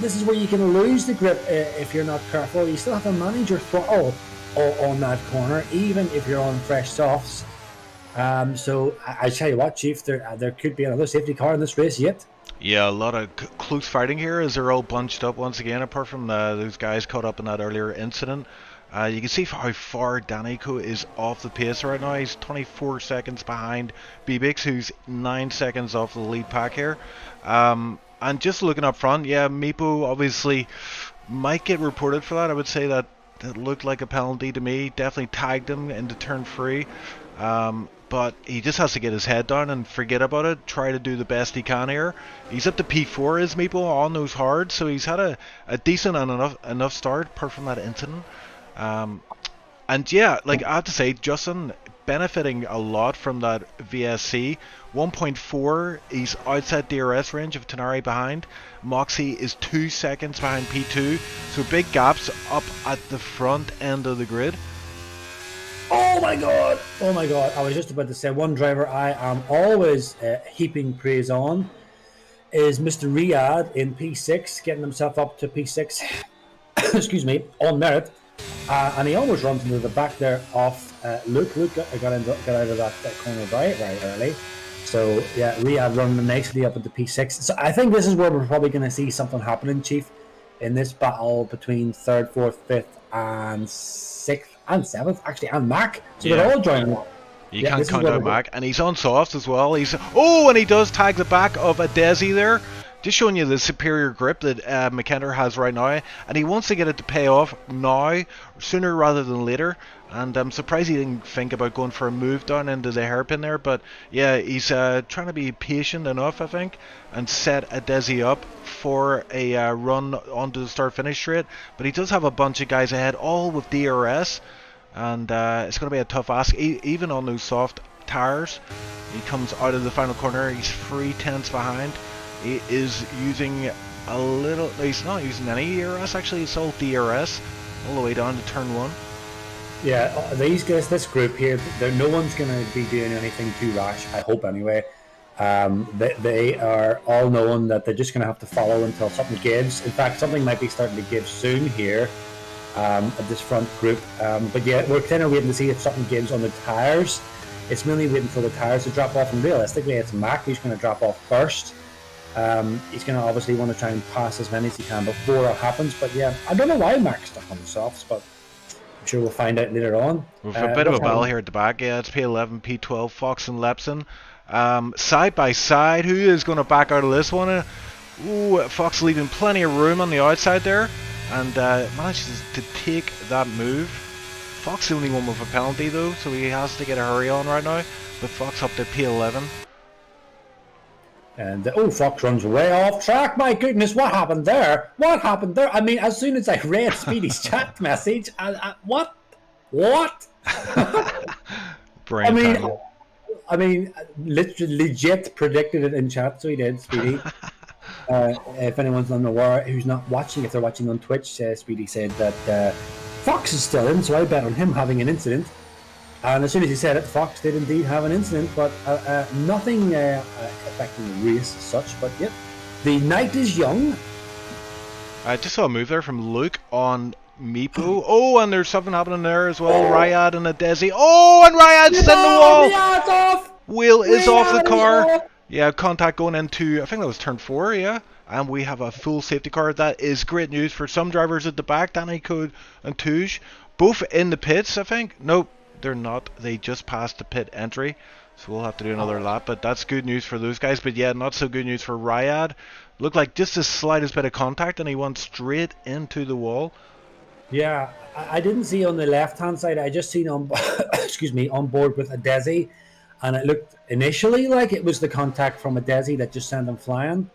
This is where you can lose the grip if you're not careful. You still have to manage your throttle on that corner, even if you're on fresh softs. So I tell you what, Chief, there could be another safety car in this race yet. Yeah, a lot of close fighting here as they're all bunched up once again, apart from those guys caught up in that earlier incident. You can see how far Danico is off the pace right now. He's 24 seconds behind Bibix, who's 9 seconds off the lead pack here. And just looking up front, yeah, Meepo obviously might get reported for that. I would say that looked like a penalty to me. Definitely tagged him into turn 3. But he just has to get his head down and forget about it. Try to do the best he can here. He's up to P4 is Meepo on those hards, so he's had a decent and enough start apart from that incident. And yeah, like I have to say, Justin benefiting a lot from that VSC. 1.4, he's outside DRS range of Tenari behind. Moxie is 2 seconds behind P2, so big gaps up at the front end of the grid. Oh my god! Oh my god, I was just about to say, one driver I am always heaping praise on is Mr. Riyadh in P6, getting himself up to P6, excuse me, on merit. And he almost runs into the back there off Luke. Luke got out of that corner very, very early. So yeah, Riyadh running nicely up at the P6. So I think this is where we're probably going to see something happening, Chief, in this battle between 3rd, 4th, 5th, and 6th, and 7th, actually, and Mac. So they're all joining. You can't count out Mac, and he's on softs as well. And he does tag the back of a Desi there. Just showing you the superior grip that McKenna has right now, and he wants to get it to pay off now, sooner rather than later. And I'm surprised he didn't think about going for a move down into the hairpin there. But yeah, he's trying to be patient enough, I think, and set a Desi up for a run onto the start-finish straight. But he does have a bunch of guys ahead, all with DRS, and it's going to be a tough ask, even on those soft tires. He comes out of the final corner, he's 3/10 behind. He is using a little... He's not using any ERS, actually. It's all DRS all the way down to turn 1. Yeah, these guys, this group here, no one's going to be doing anything too rash, I hope anyway. They are all knowing that they're just going to have to follow until something gives. In fact, something might be starting to give soon here at this front group. But yeah, we're kind of waiting to see if something gives on the tyres. It's mainly waiting for the tyres to drop off, and realistically, it's Mac who's going to drop off first. He's going to obviously want to try and pass as many as he can before it happens. But yeah, I don't know why Mac's stuck on the softs, but I'm sure we'll find out later on. We've a bit of a battle here at the back. Yeah, it's P11, P12, Fox and Lepson. Side by side, who is going to back out of this one? Fox leaving plenty of room on the outside there, and manages to take that move. Fox the only one with a penalty though, so he has to get a hurry on right now. But Fox up to P11. And Fox runs way off track. My goodness, what happened there? What happened there? I mean, as soon as I read Speedy's chat message, what? I mean, literally legit predicted it in chat, so he did, Speedy. If anyone's unaware, who's not watching, if they're watching on Twitch, Speedy said that Fox is still in, so I bet on him having an incident. And as soon as he said it, Fox did indeed have an incident, but nothing affecting the race as such. But yep, the night is young. I just saw a move there from Luke on Meepo. Oh, and there's something happening there as well. Ryad and a Desi. Oh, and Ryad's in the wall. Ryad's off. Wheel is off the car. Off. Yeah, contact going into, I think that was turn 4, yeah. And we have a full safety car. That is great news for some drivers at the back. Danny Code and Touge, both in the pits, I think. Nope, they're not. They just passed the pit entry. So we'll have to do another lap. But that's good news for those guys. But yeah, not so good news for Ryad. Looked like just the slightest bit of contact and he went straight into the wall. Yeah, I didn't see on the left-hand side. I just seen on, excuse me, on board with a Desi. And it looked initially like it was the contact from a Desi that just sent him flying.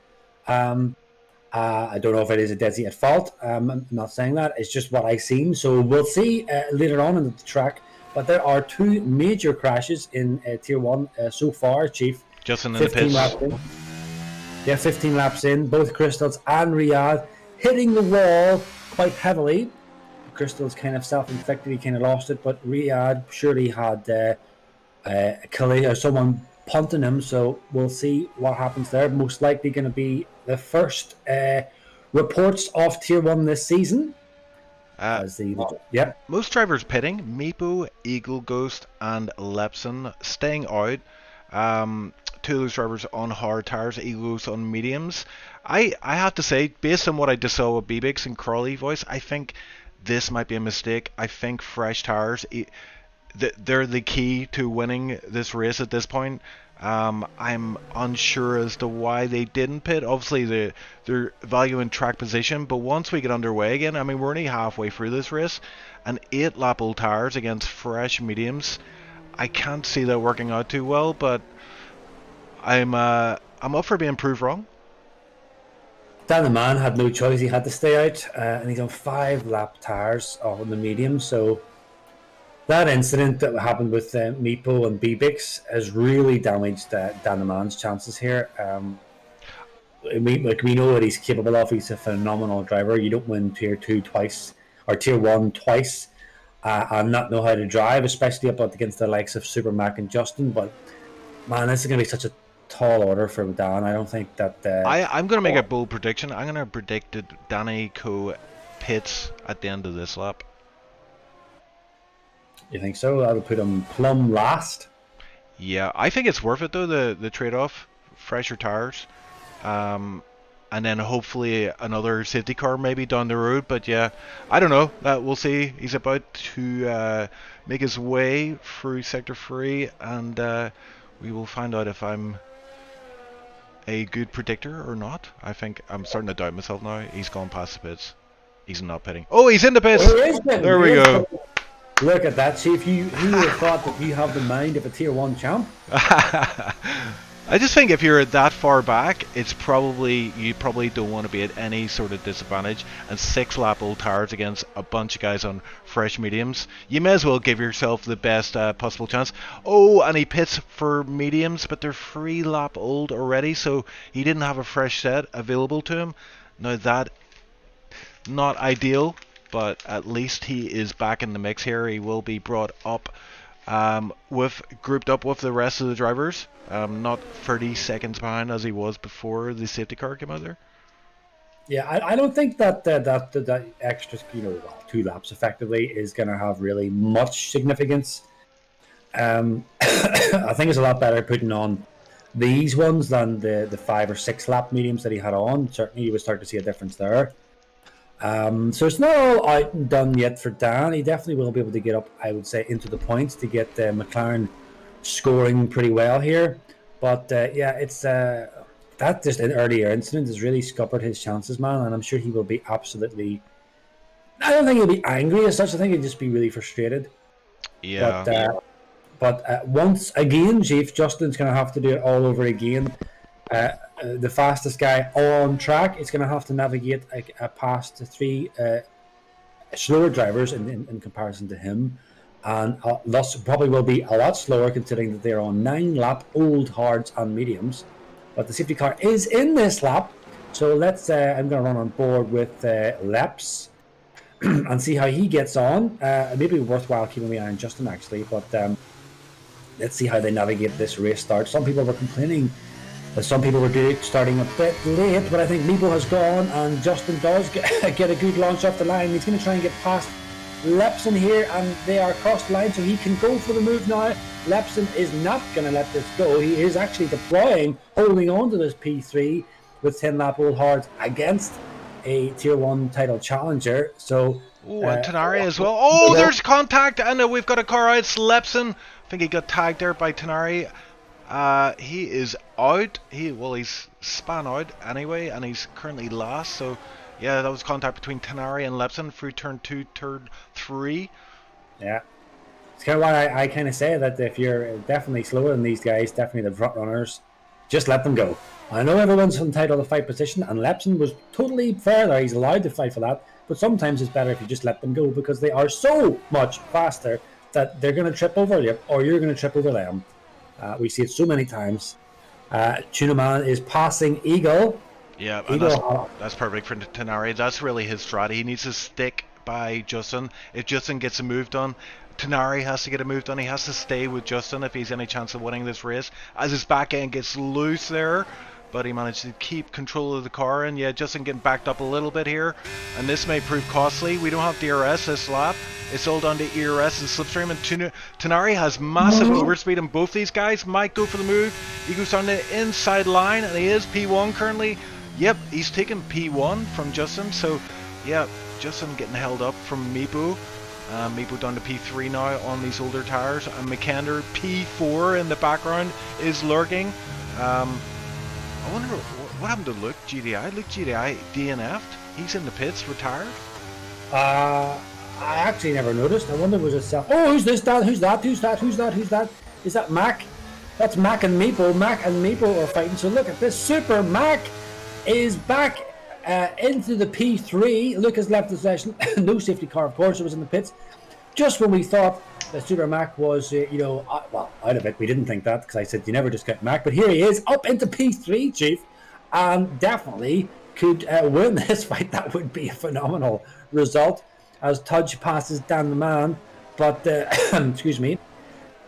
I don't know if it is a Desi at fault. I'm not saying that. It's just what I seen. So we'll see later on in the track. But there are 2 major crashes in Tier 1 so far, Chief. Just in the pits. Yeah, 15 laps in. Both Crystals and Riyadh hitting the wall quite heavily. Crystals kind of self-inflicted. He kind of lost it. But Riyadh surely had someone punting him. So we'll see what happens there. Most likely going to be the first reports of Tier 1 this season. Most drivers pitting, Meepo, Eagle Ghost and Lepson staying out. 2 of those drivers on hard tires, Eagle Ghost on mediums. I have to say, based on what I just saw with BBX and Crawley voice, I think this might be a mistake. I think fresh tires, they're the key to winning this race at this point. I'm unsure as to why they didn't pit. Obviously, they're valuing track position, but once we get underway again, I mean, we're only halfway through this race, and 8-lap old tires against fresh mediums, I can't see that working out too well. But I'm up for being proved wrong. Dan the man had no choice; he had to stay out, and he's on 5-lap tires on the medium. So that incident that happened with Meepo and BBix has really damaged Dan the man's chances here. We know what he's capable of. He's a phenomenal driver. You don't win Tier 2 twice or Tier 1 twice and not know how to drive, especially up against the likes of Super Mac and Justin. But man, this is going to be such a tall order for Dan. I don't think that. I'm going to make a bold prediction. I'm going to predict that Danny Co pits at the end of this lap. You think so? That'll put him plumb last. Yeah, I think it's worth it though. The trade-off, fresher tires, and then hopefully another safety car maybe down the road. But yeah, I don't know. We'll see. He's about to make his way through Sector 3, and we will find out if I'm a good predictor or not. I think I'm starting to doubt myself now. He's gone past the pits. He's not pitting. Oh, he's in the pits. There we go. Look at that, Chief. You would have thought that you have the mind of a Tier 1 champ. I just think if you're that far back, you probably don't want to be at any sort of disadvantage. And 6-lap old tires against a bunch of guys on fresh mediums, you may as well give yourself the best possible chance. Oh, and he pits for mediums, but they're 3-lap old already, so he didn't have a fresh set available to him. Now that, not ideal. But at least he is back in the mix here. He will be brought up, grouped up with the rest of the drivers. Not 30 seconds behind as he was before the safety car came out there. Yeah, I don't think that extra, 2 laps effectively is going to have really much significance. I think it's a lot better putting on these ones than the 5 or 6 lap mediums that he had on. Certainly, you would start to see a difference there. So it's not all out and done yet for Dan. He definitely will be able to get up, I would say, into the points to get McLaren scoring pretty well here. But yeah, it's that just an earlier incident has really scuppered his chances, man. And I'm sure he will be absolutely. I don't think he'll be angry as such. I think he'll just be really frustrated. Yeah. But once again, Chief, Justin's going to have to do it all over again. The fastest guy on track is going to have to navigate past 3 slower drivers in comparison to him, and thus probably will be a lot slower considering that they're on 9-lap old hards and mediums. But the safety car is in this lap, so let's. I'm going to run on board with Leps, and see how he gets on. It may be worthwhile keeping an eye on Justin, actually, but let's see how they navigate this race start. Some people were complaining that some people were starting a bit late, but I think Meepo has gone, and Justin does get a good launch off the line. He's going to try and get past Lepson here, and they are across the line, so he can go for the move now. Lepson is not going to let this go. He is actually deploying, holding on to this P3 with 10 lap old hard against a tier 1 title challenger. So and Tenari as well. Oh, there's contact, and we've got a car out. It's Lepson. I think he got tagged there by Tenari. He is out. He's span out anyway, and he's currently last. So yeah, that was contact between Tenari and Lepson through turn 2, turn 3. Yeah, it's kind of why I kind of say that if you're definitely slower than these guys, definitely the front runners, just let them go. I know everyone's entitled to fight position, and Lepson was totally fair there. He's allowed to fight for that, but sometimes it's better if you just let them go, because they are so much faster that they're going to trip over you, or you're going to trip over them. We see it so many times. Tuna Man is passing Eagle. Yeah, and that's perfect for Tenari. That's really his strategy. He needs to stick by Justin. If Justin gets a move done, Tenari has to get a move done. He has to stay with Justin if he's any chance of winning this race. As his back end gets loose there, but he managed to keep control of the car, and yeah, Justin getting backed up a little bit here, and this may prove costly. We don't have DRS this lap. It's all down to ERS and Slipstream, and Tenari has massive overspeed on both these guys. Might go for the move. He goes down the inside line, and he is P1 currently. Yep, he's taking P1 from Justin, so yeah, Justin getting held up from Meepo. Meepo down to P3 now on these older tires, and McKender P4 in the background is lurking. I wonder what happened to Luke GDI. Luke GDI DNF'd. He's in the pits, retired. I actually never noticed. I wonder was it self. Oh, who's this? That? Who's that? Who's that? Who's that? Who's that? Is that Mac? That's Mac and Meepo. Mac and Meepo are fighting. So look at this. Super Mac is back into the P3. Luke has left the session. No safety car, of course. It was in the pits. Just when we thought that Super Mac was, out of it. We didn't think that, because I said you never discount Mac. But here he is, up into P3, Chief, and definitely could win this fight. That would be a phenomenal result as Tudge passes Dan the Man. But, excuse me,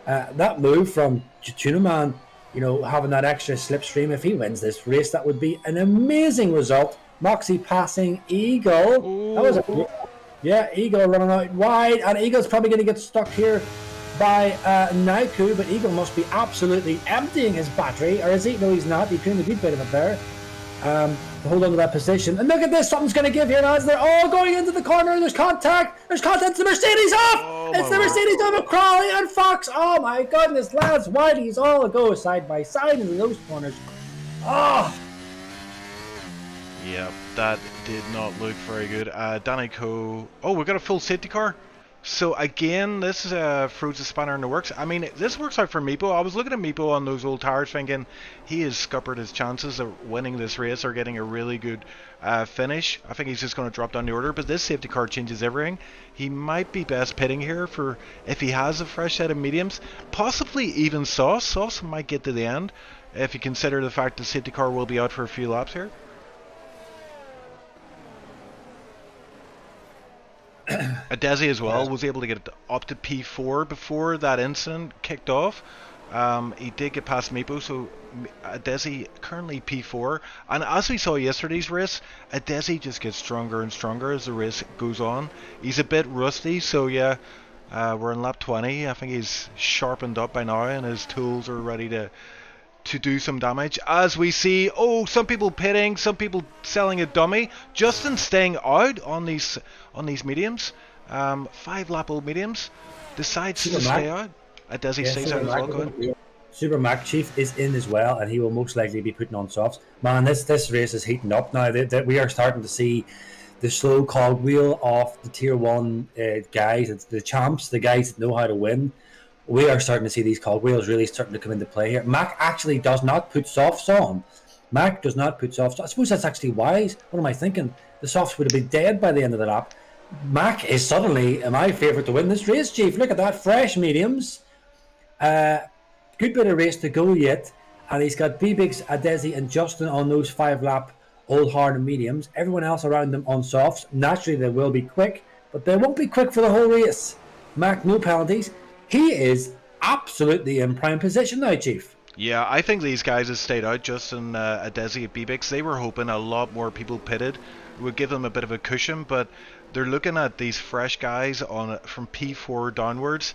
that move from Tuna Man, having that extra slipstream, if he wins this race, that would be an amazing result. Moxie passing Eagle. Ooh. That was Eagle running out wide, and Eagle's probably going to get stuck here by Naiku, but Eagle must be absolutely emptying his battery, or is he? No, he's not. He's doing a good bit of it there to hold on to that position. And look at this, something's going to give here now as they're all going into the corner. There's contact. It's the Mercedes off. It's the Mercedes over Crawley and Fox. Oh my goodness, lads, Whitey's all go side by side in those corners. Oh. Yep, that did not look very good. Danny Coe. Oh, we've got a full safety car. So again, this throws a spanner in the works. I mean, this works out for Meepo. I was looking at Meepo on those old tires thinking he has scuppered his chances of winning this race or getting a really good finish. I think he's just going to drop down the order, but this safety car changes everything. He might be best pitting here for if he has a fresh set of mediums, possibly even Sauce. Sauce might get to the end if you consider the fact the safety car will be out for a few laps here. Desi as well was able to get up to P4 before that incident kicked off. He did get past Meepo, so Desi currently P4. And as we saw yesterday's race, Desi just gets stronger and stronger as the race goes on. He's a bit rusty, so yeah, we're in lap 20. I think he's sharpened up by now and his tools are ready to do some damage. As we see, some people pitting, some people selling a dummy. Justin staying out on these mediums, 5 lap old mediums, decides Super to Mac. Stay out. Desi stays out as well. Go ahead. Super Mac Chief is in as well, and he will most likely be putting on softs. Man, this race is heating up now. That we are starting to see the slow cogwheel of the tier 1 guys. It's the champs, the guys that know how to win. We are starting to see these cogwheels really starting to come into play here. Mac actually does not put softs on. Mac does not put softs on. I suppose that's actually wise. What am I thinking? The softs would have been dead by the end of the lap. Mac is suddenly my favourite to win this race, Chief. Look at that. Fresh mediums. Good bit of race to go yet. And he's got B-Bigs, Adesi and Justin on those 5 lap old hard and mediums. Everyone else around them on softs. Naturally, they will be quick. but they won't be quick for the whole race. Mac, no penalties. He is absolutely in prime position now, Chief. Yeah, I think these guys have stayed out. Justin Adesi at BBX, they were hoping a lot more people pitted would give them a bit of a cushion, but they're looking at these fresh guys on from P4 downwards.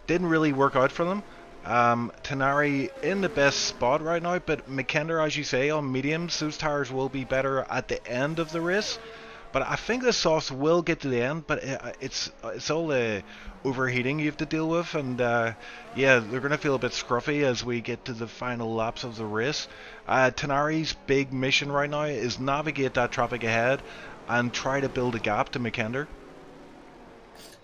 Didn't really work out for them. Tenari in the best spot right now, but McKender, as you say, on mediums, those tires will be better at the end of the race. But I think the softs will get to the end, but it's all the overheating you have to deal with, and yeah, they're going to feel a bit scruffy as we get to the final laps of the race. Tenari's big mission right now is navigate that traffic ahead and try to build a gap to McKender.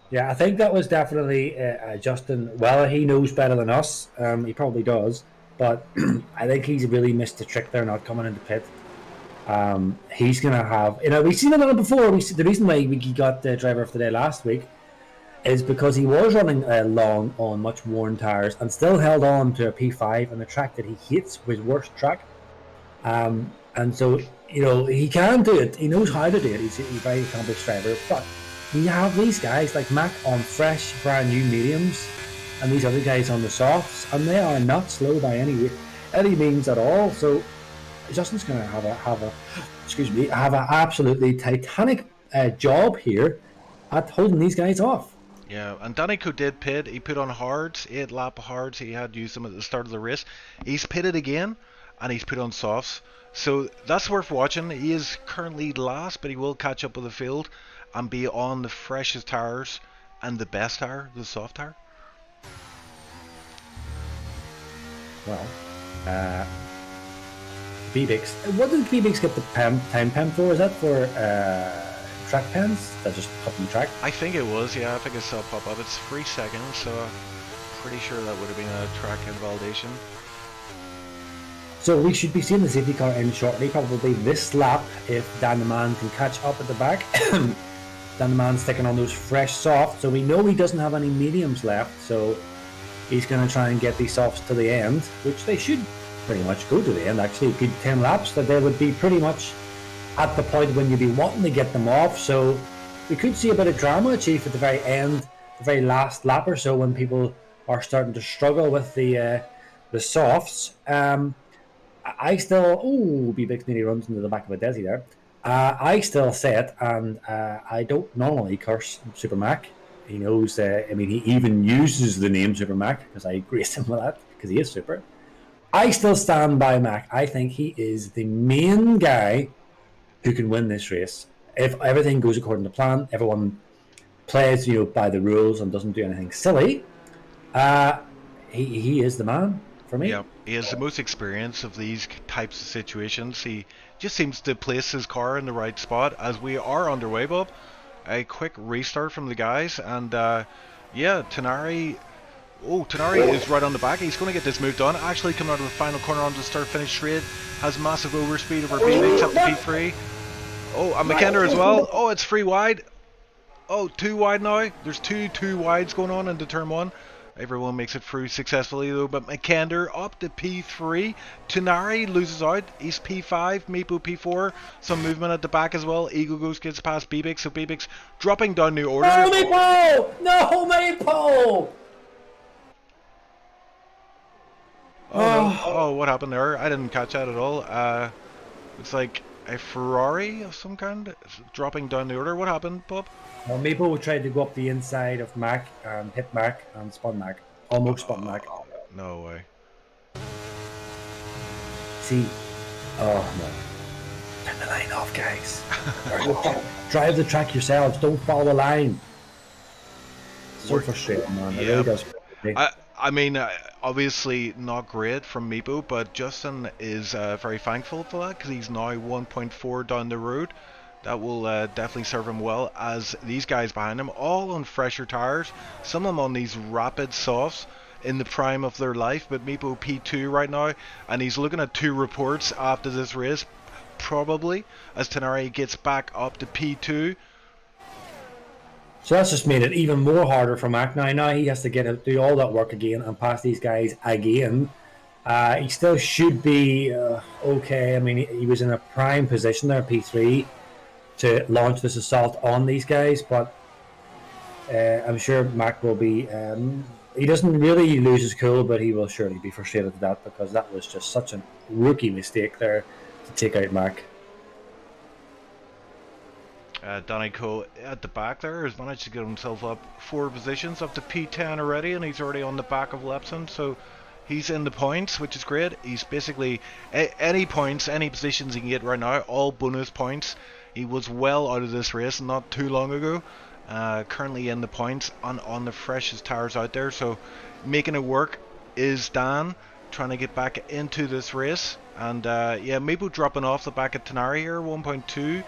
Yeah, I think that was definitely Justin. Well, he knows better than us. He probably does, but I think he's really missed the trick there, not coming into pit. He's going to have, we've seen it before. The reason why he got the driver of the day last week is because he was running long on much worn tires and still held on to a P5 on a track that he hates, his worst track. And so, he can do it. He knows how to do it. He's a very accomplished driver. But you have these guys like Mac on fresh, brand new mediums and these other guys on the softs, and they are not slow by any means at all. So Justin's going to have an absolutely titanic job here at holding these guys off. Yeah, and Danico did pit. He put on hards, 8 lap hards. He had used them at the start of the race. He's pitted again, and he's put on softs. So that's worth watching. He is currently last, but he will catch up with the field and be on the freshest tires and the best tire, the soft tire. Well, BBX. What did BBX get the time pen for? Is that for track pens? That just up on the track? I think it was, yeah. I think I saw it pop up. It's 3 seconds, so I'm pretty sure that would have been a track invalidation. So we should be seeing the safety car in shortly, probably this lap, if Dan the Man can catch up at the back. Dan the Man's sticking on those fresh softs, so we know he doesn't have any mediums left, so he's going to try and get these softs to the end, which they should pretty much go to the end. Actually, a good 10 laps, that they would be pretty much at the point when you'd be wanting to get them off. So we could see a bit of drama, Chief, at the very end, the very last lap or so, when people are starting to struggle with the softs. I still, BBX nearly runs into the back of a Desi there. I still say it, and I don't normally curse Super Mac. He knows, he even uses the name Super Mac because I grace him with that because he is super. I still stand by Mac. I think he is the main guy who can win this race. If everything goes according to plan, everyone plays by the rules and doesn't do anything silly, he is the man for me. Yeah, he has the most experience of these types of situations. He just seems to place his car in the right spot as we are underway, Bob. A quick restart from the guys, and Tenari is right on the back. He's going to get this move done. Actually coming out of the final corner on the start-finish straight. Has massive overspeed over BBX up to P3. Oh, and McKender as well. Oh, it's 3 wide. Oh, 2 wide now. There's two wides going on into turn 1. Everyone makes it through successfully though, but McKender up to P3. Tenari loses out. He's P5. Meepo P4. Some movement at the back as well. Eagle Ghost gets past BBX, so BBX dropping down the order. No, Meepo! No, Meepo! Oh, what happened there? I didn't catch that at all. It's like a Ferrari of some kind dropping down the order. What happened, Bob? Well, Meepo tried to go up the inside of Mac and hit Mac and spun Mac. Almost spun Mac. No way. See? Oh, no. Turn the line off, guys. Drive the track yourselves. Don't follow the line. So frustrating, man. It really does. I mean, obviously not great from Meepo, but Justin is very thankful for that because he's now 1.4 down the road. That will definitely serve him well, as these guys behind him, all on fresher tires, some of them on these rapid softs in the prime of their life, but Meepo P2 right now, and he's looking at 2 reports after this race, probably, as Tenari gets back up to P2. So that's just made it even more harder for Mac now. Now he has to do all that work again and pass these guys again. He still should be okay. I mean, he was in a prime position there, P3, to launch this assault on these guys, but I'm sure Mac will be. He doesn't really lose his cool, but he will surely be frustrated at that, because that was just such a rookie mistake there to take out Mac. Danny Coe at the back there has managed to get himself up 4 positions up to P10 already, and he's already on the back of Lepson, so he's in the points, which is great. He's basically any points, any positions he can get right now, all bonus points. He was well out of this race not too long ago. Currently in the points on the freshest tires out there, so making it work is Dan, trying to get back into this race. And yeah, Meepo dropping off the back of Tenari here, 1.2.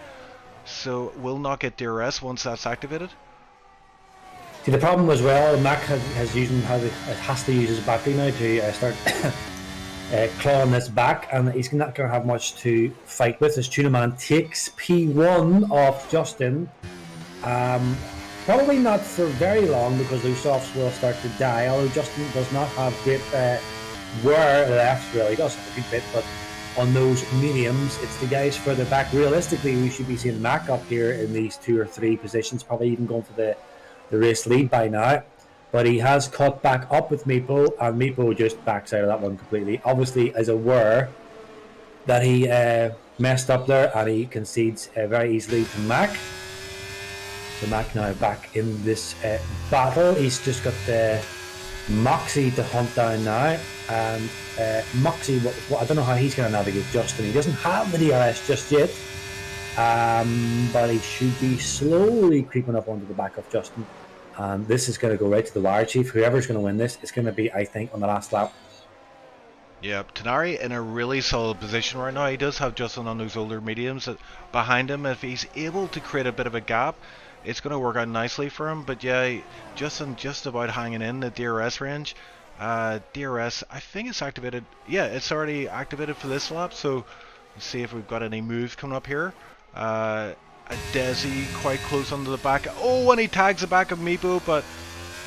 So will not get DRS once that's activated. See, the problem as well, Mac has to use his battery now to start clawing this back, and he's not going to have much to fight with. As Tuna Man takes P1 off Justin. Probably not for very long, because those softs will start to die, although Justin does not have great wear left, really. He does have a good bit, but on those mediums, it's the guys further back. Realistically, we should be seeing Mac up here in these 2 or 3 positions, probably even going for the race lead by now. But he has caught back up with Meepo, and Meepo just backs out of that one completely. Obviously, as aware that he messed up there, and he concedes very easily to Mac. So Mac now back in this battle. He's just got the Moxie to hunt down now, and Moxie, I don't know how he's going to navigate Justin. He doesn't have the DRS just yet, but he should be slowly creeping up onto the back of Justin. And this is going to go right to the wire, Chief. Whoever's going to win this is going to be, I think, on the last lap. Yeah, Tenari in a really solid position right now. He does have Justin on those older mediums behind him. If he's able to create a bit of a gap, it's going to work out nicely for him. But yeah, Justin just about hanging in the DRS range. DRS, I think it's activated. Yeah, it's already activated for this lap. So let's see if we've got any moves coming up here. A Desi quite close under the back. Oh, and he tags the back of Meepo, but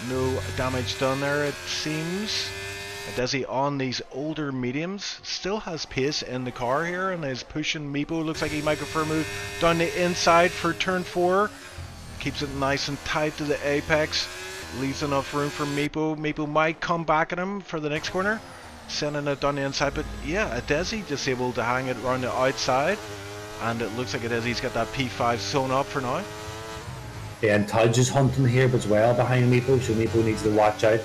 no damage done there, it seems. Desi on these older mediums still has pace in the car here and is pushing Meepo. Looks like he might go for a move down the inside for turn 4. Keeps it nice and tight to the apex. Leaves enough room for Meepo. Meepo might come back at him for the next corner, sending it down the inside. But yeah, Desi just able to hang it around the outside, and it looks like Desi's got that P5 sewn up for now. Yeah, and Tudge is hunting here as well behind Meepo, so Meepo needs to watch out.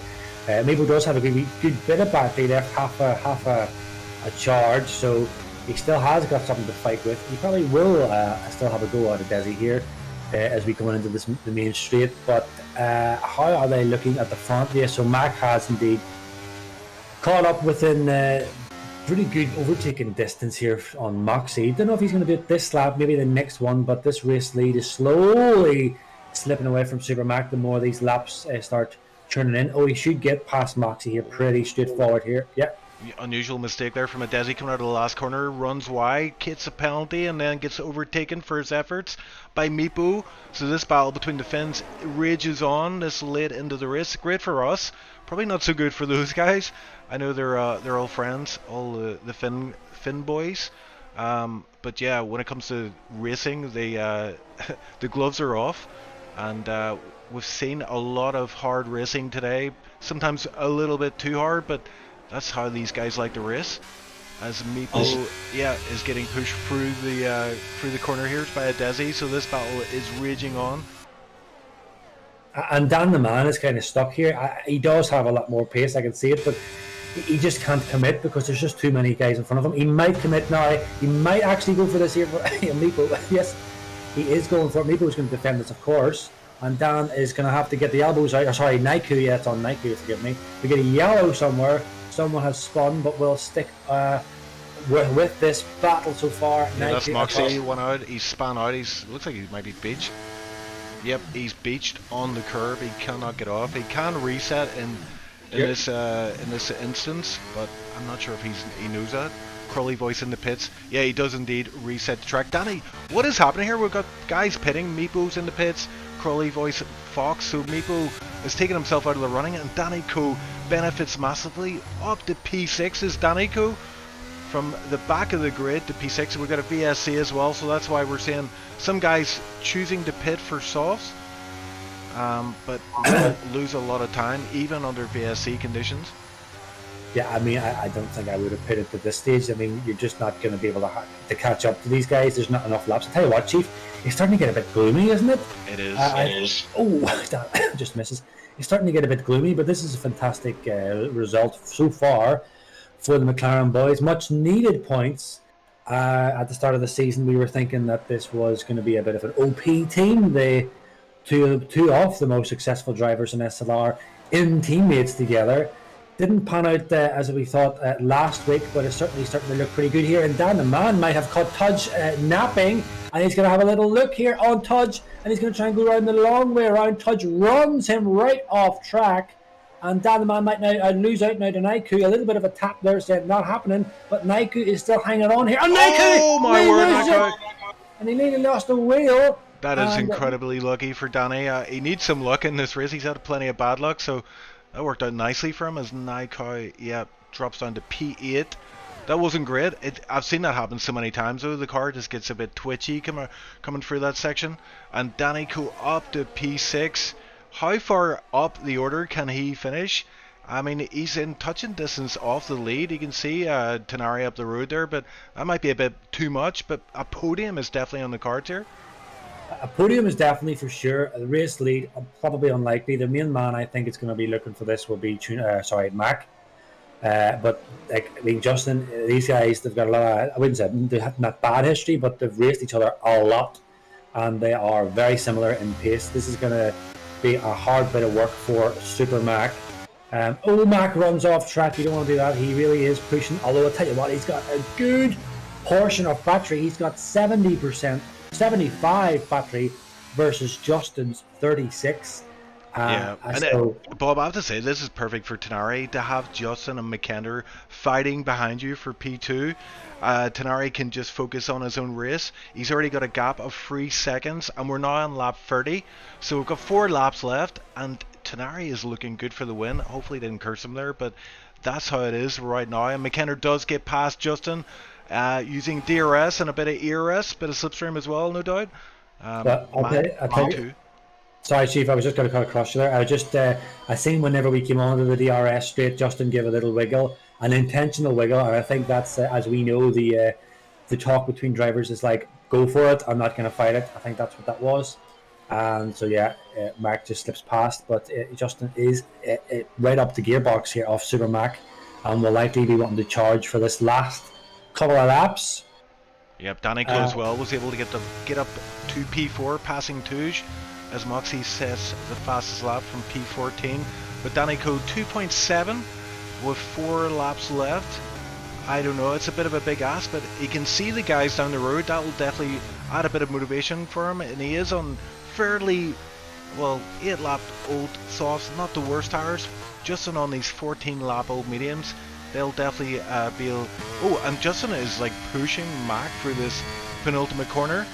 Meepo does have a good bit of battery left, half a charge, so he still has got something to fight with. He probably will still have a go out of Desi here as we go into the main straight. But how are they looking at the front? Yeah, so Mac has indeed caught up within pretty good overtaking distance here on Moxie. Don't know if he's going to do it this lap, maybe the next one, but this race lead is slowly slipping away from Super Mac the more these laps start turning in. Oh, he should get past Moxie here, pretty straightforward here. Yeah. Unusual mistake there from a Desi coming out of the last corner, runs wide, gets a penalty, and then gets overtaken for his efforts by Meepo. So this battle between the Finns rages on this late into the race. Great for us, probably not so good for those guys. I know they're all friends, all the Finn boys. But yeah, when it comes to racing, they the gloves are off, and we've seen a lot of hard racing today. Sometimes a little bit too hard, but that's how these guys like to race. As Meepo, is getting pushed through the corner here by a Desi, so this battle is raging on. And Dan the man is kind of stuck here. He does have a lot more pace, I can see it, but he just can't commit because there's just too many guys in front of him. He might commit now. He might actually go for this here for Meepo. Yes, he is going for it. Meepo is going to defend this, of course. And Dan is going to have to get the elbows out. Or sorry, Naiku. Yeah, it's on Naiku, forgive me. We get a yellow somewhere. Someone has spun, but we'll stick with this battle so far. Yeah, that's Moxie, one out. He's spun out. Looks like he might be beached. Yep, he's beached on the curb. He cannot get off. He can reset in this instance, but I'm not sure if he knows that. Crowley voice in the pits. Yeah, he does indeed reset the track. Danny, what is happening here? We've got guys pitting. Meepo's in the pits. Crowley voice Fox. So Meepo is taking himself out of the running, and Danny Coe benefits massively. Up to P6 is Danny Coe. From the back of the grid to P6, we've got a VSC as well, so that's why we're seeing some guys choosing to pit for softs. but will lose a lot of time, even under VSC conditions. Yeah, I mean, I don't think I would have put it at this stage. I mean, you're just not going to be able to catch up to these guys. There's not enough laps. I tell you what, Chief, it's starting to get a bit gloomy, isn't it? It is. It is. Oh, that just misses. It's starting to get a bit gloomy, but this is a fantastic result so far for the McLaren boys. Much needed points. At the start of the season, we were thinking that this was going to be a bit of an OP team. They two of the most successful drivers in SLR in teammates together. Didn't pan out as we thought last week, but it's certainly starting to look pretty good here. And Dan the man might have caught Tudge napping, and he's going to have a little look here on Tudge, and he's going to try and go around the long way around. Tudge runs him right off track, and Dan the man might now lose out now to Naiku. A little bit of a tap there saying not happening, but Naiku is still hanging on here. And Naiku! Oh my word, Naiku! And he nearly lost the wheel. That is incredibly lucky for Danny. He needs some luck in this race. He's had plenty of bad luck, so that worked out nicely for him as Naiku, drops down to P8. That wasn't great. I've seen that happen so many times though. The car just gets a bit twitchy coming through that section. And Danny Co up to P6. How far up the order can he finish? I mean, he's in touching distance off the lead. You can see Tenari up the road there, but that might be a bit too much. But a podium is definitely on the cards here. A podium is definitely for sure. The race lead, probably unlikely. The main man I think it's going to be looking for this will be Mac. But like, I mean, Justin, these guys, they've got a lot of, I wouldn't say they have not bad history, but they've raced each other a lot, and they are very similar in pace. This is going to be a hard bit of work for Super Mac. Mac runs off track. You don't want to do that. He really is pushing. Although I tell you what, he's got a good portion of battery. He's got 70%. 75 battery versus Justin's 36. Bob, I have to say, this is perfect for Tenari to have Justin and McKender fighting behind you for P2. Tenari can just focus on his own race. He's already got a gap of 3 seconds, and we're now on lap 30. So we've got 4 laps left, and Tenari is looking good for the win. Hopefully, didn't curse him there, but that's how it is right now. And McKender does get past Justin. Using DRS and a bit of ERS, bit of slipstream as well, no doubt. But I'll tell you. Sorry, Chief, I was just going to cut across you there. I seen whenever we came onto the DRS straight, Justin gave a little wiggle, an intentional wiggle, and I think that's, as we know, the talk between drivers is like, go for it, I'm not going to fight it. I think that's what that was. And so, Mac just slips past, but Justin is right up the gearbox here off Super Mac, and will likely be wanting to charge for this last couple of laps. Yep, Danny Co as well was able to get up to P4, passing Touge, as Moxie says the fastest lap from P14. But Danny Co 2.7 with 4 laps left. I don't know, it's a bit of a big ask, but he can see the guys down the road. That will definitely add a bit of motivation for him, and he is on fairly 8 lap old softs, not the worst tires, just on these 14 lap old mediums. They'll definitely be able... Oh, and Justin is like pushing Mac through this penultimate corner,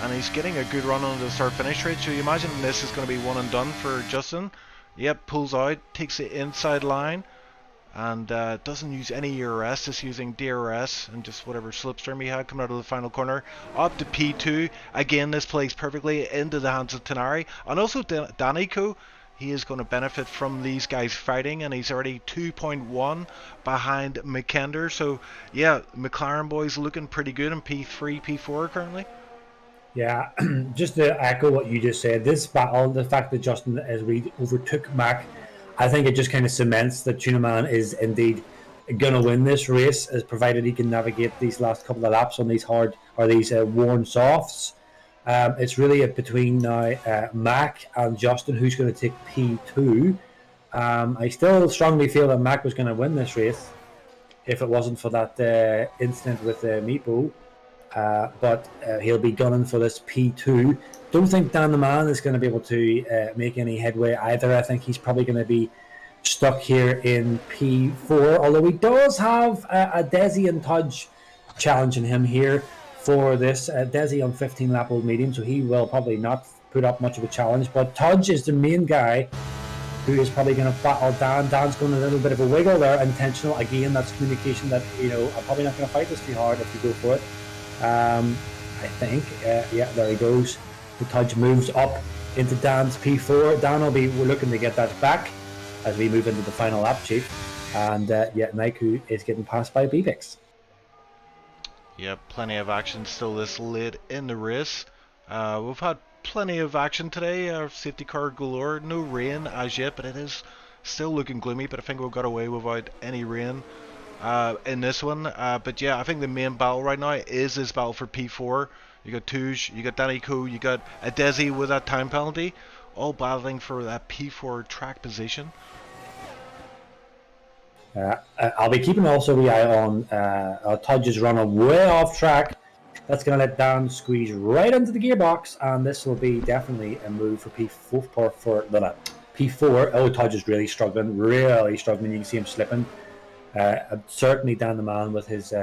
and he's getting a good run on the start-finish rate. So you imagine this is going to be one and done for Justin. Yep, pulls out, takes the inside line, and doesn't use any ERS, just using DRS and just whatever slipstream he had coming out of the final corner. Up to P2. Again, this plays perfectly into the hands of Tenari, and also Danny Co. He is going to benefit from these guys fighting, and he's already 2.1 behind McKender. So, McLaren boys looking pretty good in P3, P4 currently. Yeah, just to echo what you just said, this battle, the fact that Justin as we overtook Mac, I think it just kind of cements that Tunaman is indeed going to win this race, as provided he can navigate these last couple of laps on these worn softs. It's really between now Mac and Justin who's going to take P2. I still strongly feel that Mac was going to win this race if it wasn't for that incident with Meepo. But he'll be gunning for this P2. Don't think Dan the Man is going to be able to make any headway either. I think he's probably going to be stuck here in P4, although he does have a Desi and Tudge challenging him here for this. Desi on 15 lap old medium, so he will probably not put up much of a challenge, but Tudge is the main guy who is probably going to battle Dan. Dan's going a little bit of a wiggle there, intentional. Again, that's communication that, I'm probably not going to fight this too hard if you go for it. I think, there he goes. The Tudge moves up into Dan's P4. Dan we're looking to get that back as we move into the final lap, Chief. And Naiku is getting passed by BBix. Yep, plenty of action still this late in the race. We've had plenty of action today. Safety car galore. No rain as yet, but it is still looking gloomy. But I think we've got away without any rain in this one. But yeah, I think the main battle right now is this battle for P4. You got Touge, you got Danny Koo, you got a Desi with that time penalty, all battling for that P4 track position. I'll be keeping also the eye on Tudge is running way off track. That's going to let Dan squeeze right into the gearbox, and this will be definitely a move for P4. Oh, Tudge is really struggling. You can see him slipping. Certainly Dan the man with his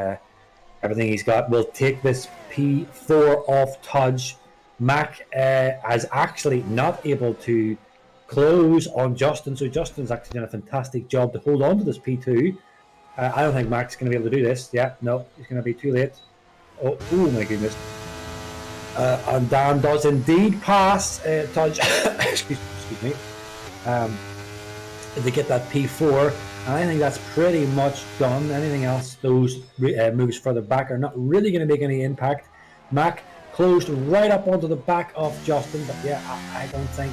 everything he's got will take this P4 off Tudge. Mac is actually not able to close on Justin, so Justin's actually done a fantastic job to hold on to this P2. I don't think Mac's going to be able to do this. Yeah, no, he's going to be too late. Oh my goodness. And Dan does indeed pass Tudge excuse me, to get that P4, and I think that's pretty much done. Anything else, those moves further back are not really going to make any impact. Mac closed right up onto the back of Justin, but yeah, I don't think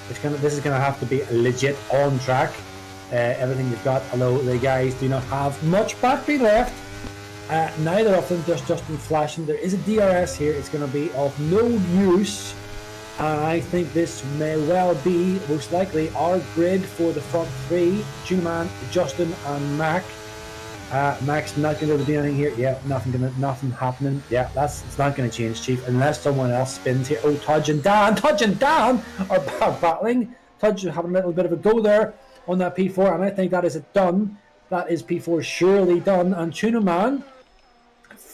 this is going to have to be legit on track. Everything you've got, although the guys do not have much battery left. Neither of them, just Justin flashing. There is a DRS here. It's going to be of no use. And I think this may well be, most likely, our grid for the front three. Tuneman, Justin, and Mac. Mac's not going to be able to do anything here. Yeah, nothing happening. Yeah, it's not going to change, Chief, unless someone else spins here. Oh, Tudge and Dan are battling. Tudge is having a little bit of a go there on that P4, and I think that is it done. That is P4 surely done. And Tuneman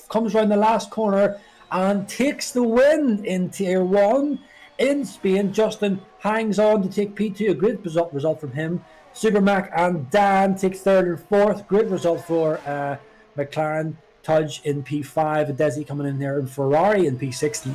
comes around the last corner and takes the win in Tier 1 in Spain. Justin hangs on to take P2, a great result from him. Super Mac and Dan take third and fourth. Great result for McLaren. Tudge in P5. Desi coming in there. And Ferrari in P6.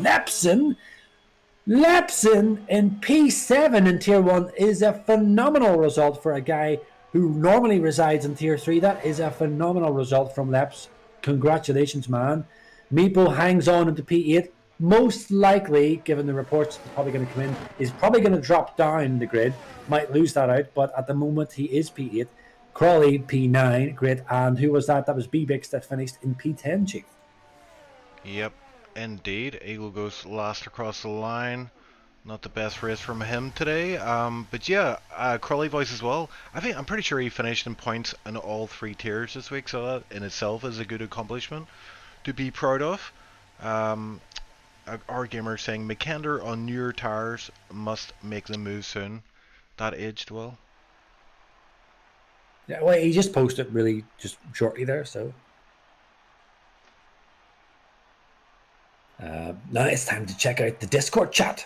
Lepson in P7 in Tier 1 is a phenomenal result for a guy who normally resides in Tier 3. That is a phenomenal result from Leps. Congratulations, man. Meeple hangs on into P8. Most likely, given the reports that's probably going to come in, is probably going to drop down the grid. Might lose that out, but at the moment he is P8. Crawley P9, great. And who was that? That was BBix that finished in P10, Chief. Yep, indeed. Eagle goes last across the line. Not the best race from him today. But yeah, Crawley Voice as well. I'm pretty sure he finished in points in all three tiers this week, so that in itself is a good accomplishment to be proud of. Our gamer saying McKender on newer tires must make the move soon. That aged well. Yeah, well, he just posted really just shortly there, so. Now it's time to check out the Discord chat.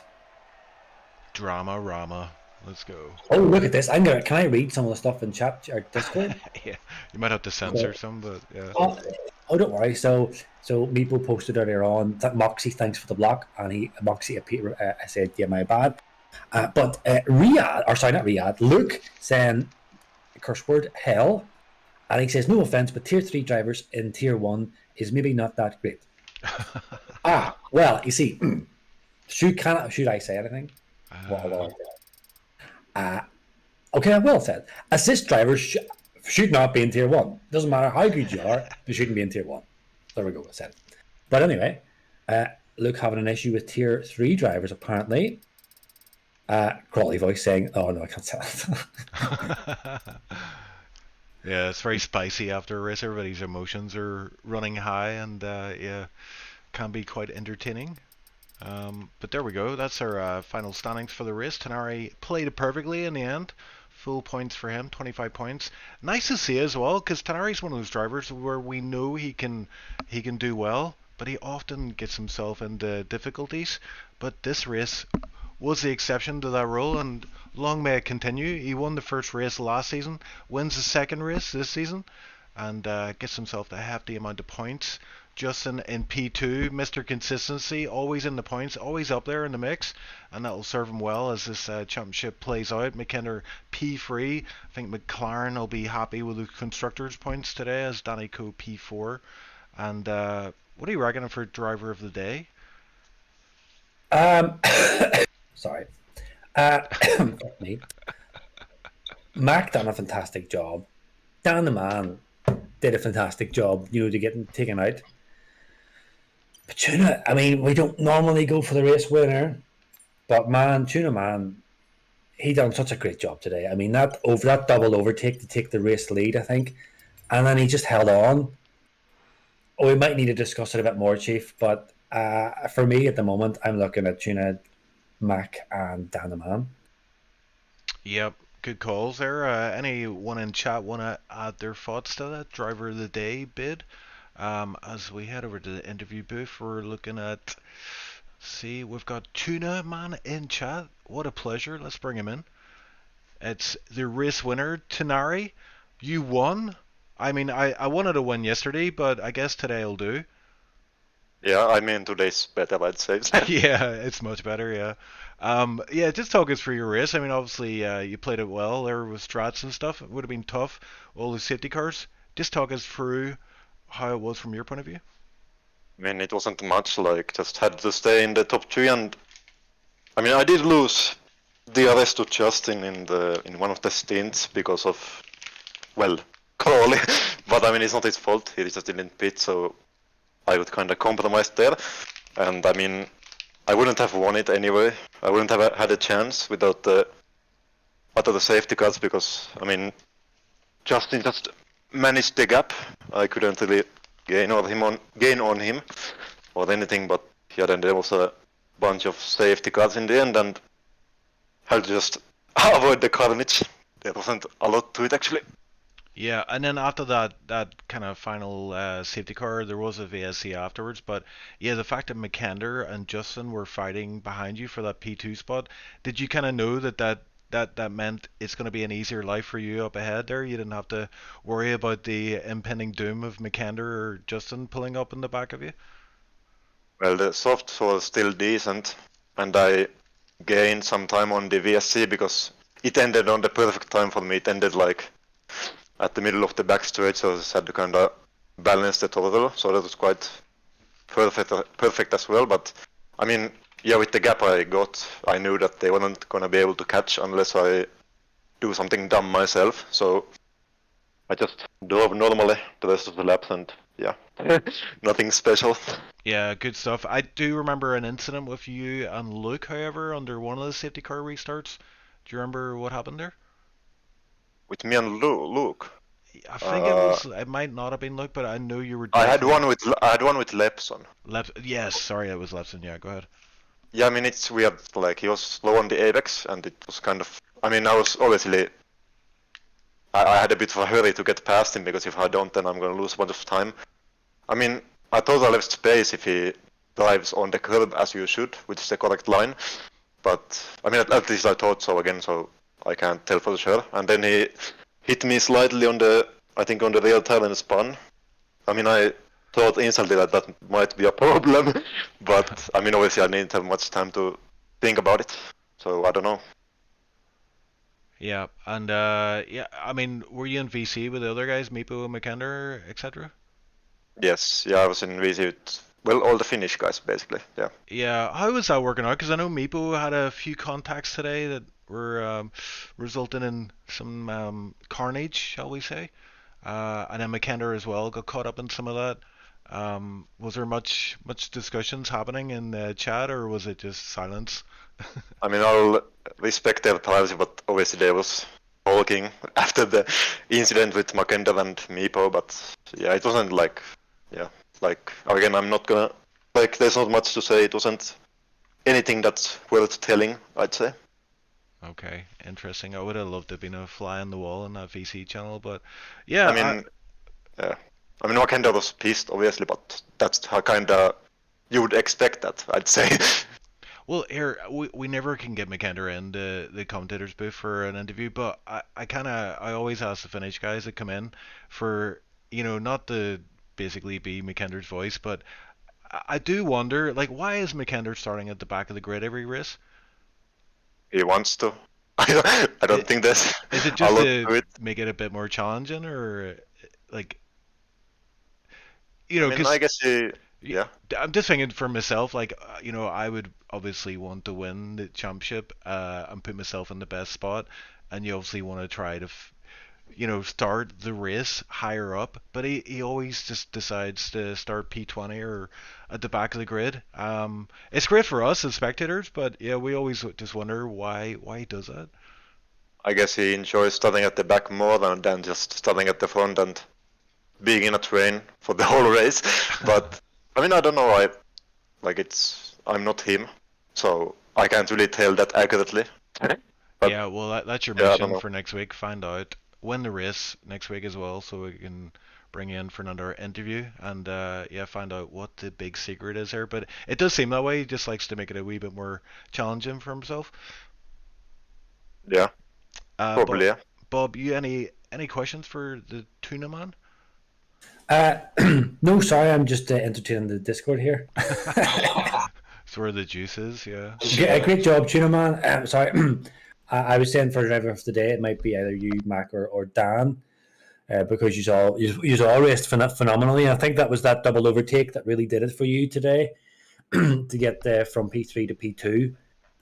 Drama Rama. Let's go. Oh, look at this. Can I read some of the stuff in chat or Discord? Yeah, you might have to censor some, but yeah. Oh, don't worry. So Meeple posted earlier on that Moxie, thanks for the block, and Moxie I said, yeah, my bad. But Luke saying curse word hell, and he says no offense, but Tier 3 drivers in Tier 1 is maybe not that great. Well, you see, should I say anything? Okay, I will say it. Assist drivers should not be in Tier 1. Doesn't matter how good you are, you shouldn't be in Tier 1. There we go, I said it. But anyway, Luke having an issue with Tier 3 drivers apparently. Crawley Voice saying, oh no, I can't say that. Yeah, it's very spicy after a race. Everybody's emotions are running high, and yeah, can be quite entertaining. But there we go. That's our final standings for the race. Tenari played it perfectly in the end. Full points for him, 25 points. Nice to see as well, because Tenari's one of those drivers where we know he can do well, but he often gets himself into difficulties. But this race was the exception to that rule, and long may it continue. He won the first race last season, wins the second race this season, and gets himself a hefty amount of points. Justin in P2, Mr. Consistency, always in the points, always up there in the mix, and that will serve him well as this championship plays out. McKinnon P3. I think McLaren will be happy with the constructors' points today as Danny Coe P4. And what are you reckoning for driver of the day? Sorry. Me. Mac done a fantastic job. Dan the man did a fantastic job, to get him taken out. But Tuna, I mean, we don't normally go for the race winner, but man, Tuna man, he done such a great job today. I mean, that double overtake to take the race lead, I think, and then he just held on. Oh, we might need to discuss it a bit more, Chief, but for me at the moment, I'm looking at Tuna, Mac, and Dan the man. Yep. Good calls there. Anyone in chat want to add their thoughts to that driver of the day bid? As we head over to the interview booth, we're looking at. See, we've got Tuna Man in chat. What a pleasure. Let's bring him in. It's the race winner, Tenari. You won. I mean, I wanted to win yesterday, but I guess today will do. Yeah, I mean today's better, I'd say. Yeah, it's much better. Yeah. Yeah, just talk us through your race. I mean, obviously, you played it well there with strats and stuff. It would have been tough, all the safety cars. Just talk us through how it was from your point of view. I mean, it wasn't much, like, just had to stay in the top 3, and I mean, I did lose the arrest to Justin in one of the stints because of, well, Crawley, but I mean, it's not his fault, he just didn't pit, so I would kind of compromise there, and I mean, I wouldn't have won it anyway. I wouldn't have had a chance without the safety cars because, I mean, Justin just managed the gap. I couldn't really gain on him or anything, but yeah, then there was a bunch of safety cars in the end and had to just avoid the carnage. There wasn't a lot to it actually. Yeah, and then after that kind of final safety car, there was a VSC afterwards. But yeah, the fact that McKender and Justin were fighting behind you for that P2 spot, did you kind of know that meant it's going to be an easier life for you up ahead there? You didn't have to worry about the impending doom of McKender or Justin pulling up in the back of you? Well, the softs was still decent, and I gained some time on the VSC because it ended on the perfect time for me. It ended like at the middle of the back straight, so I just had to kind of balance the total, so that was quite perfect as well. But I mean, yeah, with the gap I got, I knew that they weren't gonna be able to catch unless I do something dumb myself. So I just drove normally the rest of the laps, and yeah, nothing special. Yeah, good stuff. I do remember an incident with you and Luke, however, under one of the safety car restarts. Do you remember what happened there? With me and Luke. I think it might not have been Luke, but I know you were. I had one with Lepson. Yes, sorry, it was Lepson. Yeah, go ahead. Yeah, I mean it's weird. Like he was slow on the apex, and it was kind of. I mean, I was obviously. I had a bit of a hurry to get past him because if I don't, then I'm gonna lose a bunch of time. I mean, I thought I left space if he drives on the curb as you should, which is the correct line. But I mean, at least I thought so again. So. I can't tell for sure. And then he hit me slightly on the rear tire and spun. I mean, I thought instantly that might be a problem, but I mean, obviously I didn't have much time to think about it, so I don't know. Yeah, and yeah, I mean, were you in VC with the other guys, Meepo, McKender, etc.? Yes, yeah, I was in VC with, well, all the Finnish guys, basically, yeah. Yeah, how was that working out? Because I know Meepo had a few contacts today that were resulting in some carnage, shall we say. And then McKender as well got caught up in some of that. Was there much discussions happening in the chat, or was it just silence? I mean, I'll respect their privacy, but obviously there was talking after the incident with McKender and Meepo, but yeah, it wasn't like, yeah, like, again, I'm not gonna, like, there's not much to say. It wasn't anything that's worth telling, I'd say. Okay, interesting. I would have loved to have been a fly on the wall on that VC channel, but yeah. Yeah. I mean, McKender was pissed, obviously, but that's how kind of you would expect that, I'd say. Well, here we never can get McKender in the commentators booth for an interview, but I always ask the Finnish guys that come in for not the basically be McKender's voice, but I do wonder, like, why is McKender starting at the back of the grid every race? He wants to. I don't think there's Is it a just lot to to it. make it a bit more challenging, or like, I mean, because I guess yeah. I'm just thinking for myself, like, I would obviously want to win the championship and put myself in the best spot, and you obviously want to try to, start the race higher up, but he always just decides to start P20 or at the back of the grid. It's great for us as spectators, but yeah, we always just wonder why he does that. I guess he enjoys starting at the back more than just starting at the front and being in a train for the whole race. But I mean, I don't know. I'm not him, so I can't really tell that accurately. But, Yeah, well, that's your yeah, I don't mission know. for next week. Find out, win the race next week as well, so we can bring you in for another interview and yeah, find out what the big secret is here. But it does seem that way. He just likes to make it a wee bit more challenging for himself. Yeah, Bob, probably. Yeah. Bob, you any questions for the tuna man? No, sorry, I'm just entertaining the Discord here. It's where the juice is, yeah. Great job, Tuna Man. Sorry, I was saying for driver of the day, it might be either you, Mac, or Dan, because you all raced phenomenally. I think that was that double overtake that really did it for you today to get from P3 to P2,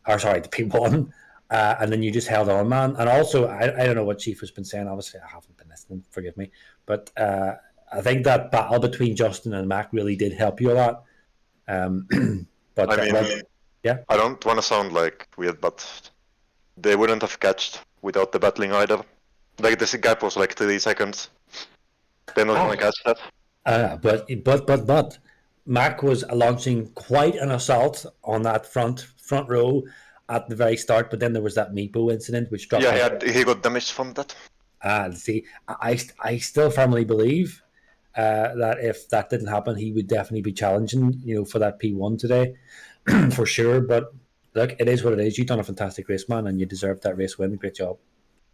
or sorry, to P1. And then you just held on, man. And also, I don't know what Chief has been saying. Obviously, I haven't been listening. Forgive me. But I think that battle between Justin and Mac really did help you a lot. But I mean, yeah. I don't want to sound like weird, but they wouldn't have catched without the battling either. Like this gap was like 3 seconds. They're not gonna catch that. But Mac was launching quite an assault on that front row at the very start. But then there was that Meepo incident, which dropped. Yeah, he got damaged from that. See, I still firmly believe that if that didn't happen, he would definitely be challenging, for that P1 today, for sure. But look, it is what it is. You've done a fantastic race, man, and you deserve that race win. Great job.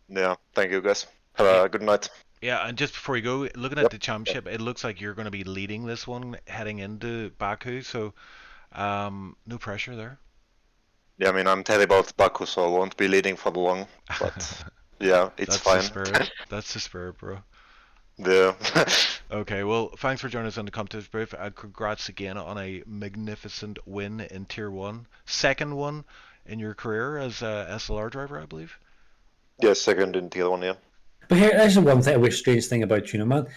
Yeah, thank you guys. Have a good night. Yeah, and just before you go, looking at the championship, it looks like you're going to be leading this one heading into Baku, so no pressure there. Yeah, I mean, I'm terrible at Baku, so I won't be leading for long. But yeah, it's fine. That's the spirit, bro. Yeah. Okay, well, thanks for joining us on the competitive booth, and congrats again on a magnificent win in Tier 1. Second one in your career as a SLR driver, I believe. Yeah, second in Tier 1, yeah. But here's the one thing, a strange thing about Tuna Man.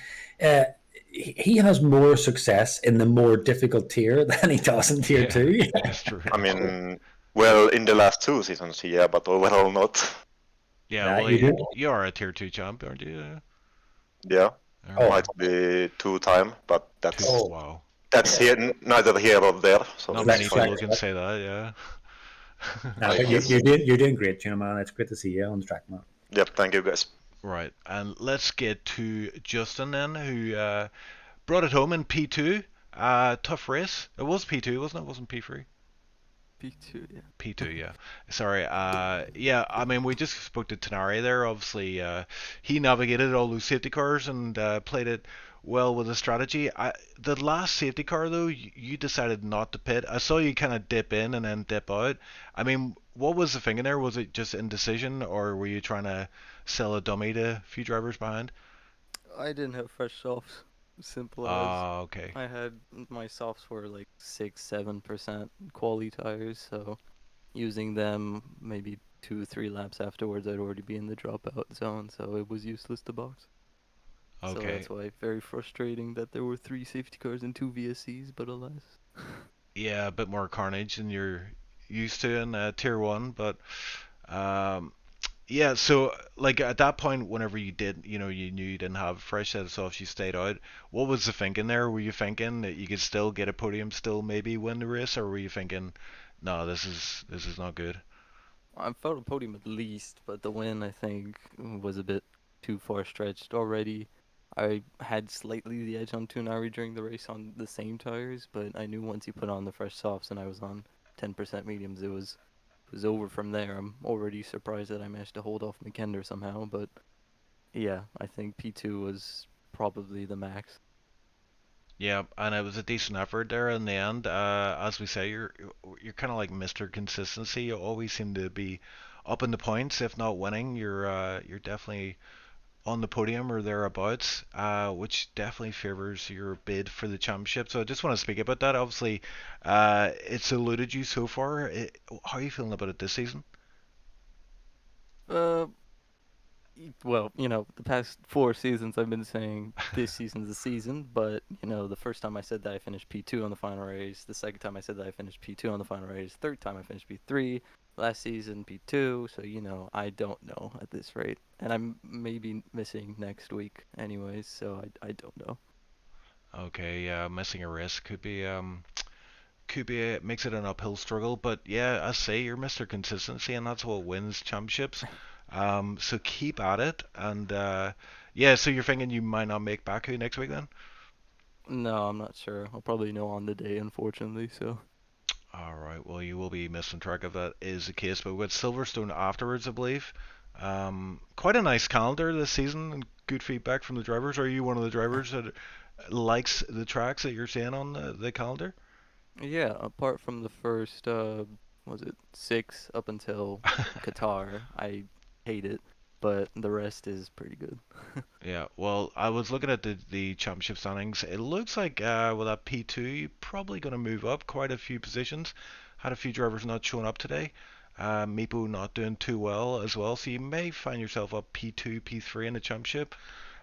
He has more success in the more difficult tier than he does in Tier 2. That's true. I mean, well, in the last 2 seasons, yeah, but overall not. Yeah, well, you are a Tier 2 champ, aren't you? Yeah. Oh. Might be 2-time, but that's wow. That's here, neither here nor there. So not many people can say that, yeah. No, but you're doing great, Tuna Man. It's great to see you on the track, man. Yep, thank you guys. Right, and let's get to Justin then, who brought it home in P2. Tough race. It was P2, wasn't it? It wasn't P3. P2, yeah. P2, yeah. Sorry. Yeah, I mean, we just spoke to Tenari there. Obviously, he navigated all those safety cars and played it well with the strategy. The last safety car, though, you decided not to pit. I saw you kind of dip in and then dip out. I mean, what was the thinking there? Was it just indecision, or were you trying to sell a dummy to a few drivers behind? I didn't have fresh softs. Simple as. Okay. I had my softs were like 6-7% quality tires, so using them maybe 2-3 laps afterwards, I'd already be in the dropout zone, so it was useless to box. Okay. So that's why very frustrating that there were 3 safety cars and 2 VSCs, but alas. Yeah, a bit more carnage than you're used to in Tier 1, but yeah, so like at that point, whenever you did, you knew you didn't have fresh set of softs, you stayed out. What was the thinking there? Were you thinking that you could still get a podium, still maybe win the race, or were you thinking, no, this is not good? I felt a podium at least, but the win I think was a bit too far stretched already. I had slightly the edge on Tunari during the race on the same tires, but I knew once you put on the fresh softs and I was on 10% mediums, it was over from there. I'm already surprised that I managed to hold off McKender somehow, but yeah, I think P2 was probably the max. Yeah, and it was a decent effort there in the end. As we say, you're kind of like Mr. Consistency. You always seem to be up in the points, if not winning. You're definitely on the podium or thereabouts, which definitely favors your bid for the championship. So I just want to speak about that. Obviously, it's eluded you so far. How are you feeling about it this season? Uh, well, the past 4 seasons I've been saying this season's the season, but the first time I said that I finished P2 on the final race, the second time I said that I finished P2 on the final race, third time I finished P3, last season P2, so I don't know at this rate. And I'm maybe missing next week anyways, so I don't know. Okay, yeah, missing a race could be makes it an uphill struggle, but yeah, I say you're Mr. Consistency, and that's what wins championships. So keep at it, and yeah. So you're thinking you might not make Baku next week then? No, I'm not sure. I'll probably know on the day, unfortunately, so. All right. Well, you will be missing track if that is the case. But with Silverstone afterwards, I believe. Quite a nice calendar this season, and good feedback from the drivers. Are you one of the drivers that likes the tracks that you're seeing on the calendar? Yeah, apart from the first, was it 6 up until Qatar, I hate it, but the rest is pretty good. Yeah, well, I was looking at the championship standings. It looks like with that P2, you're probably going to move up quite a few positions. Had a few drivers not showing up today. Meepo not doing too well as well, so you may find yourself up P2, P3 in the championship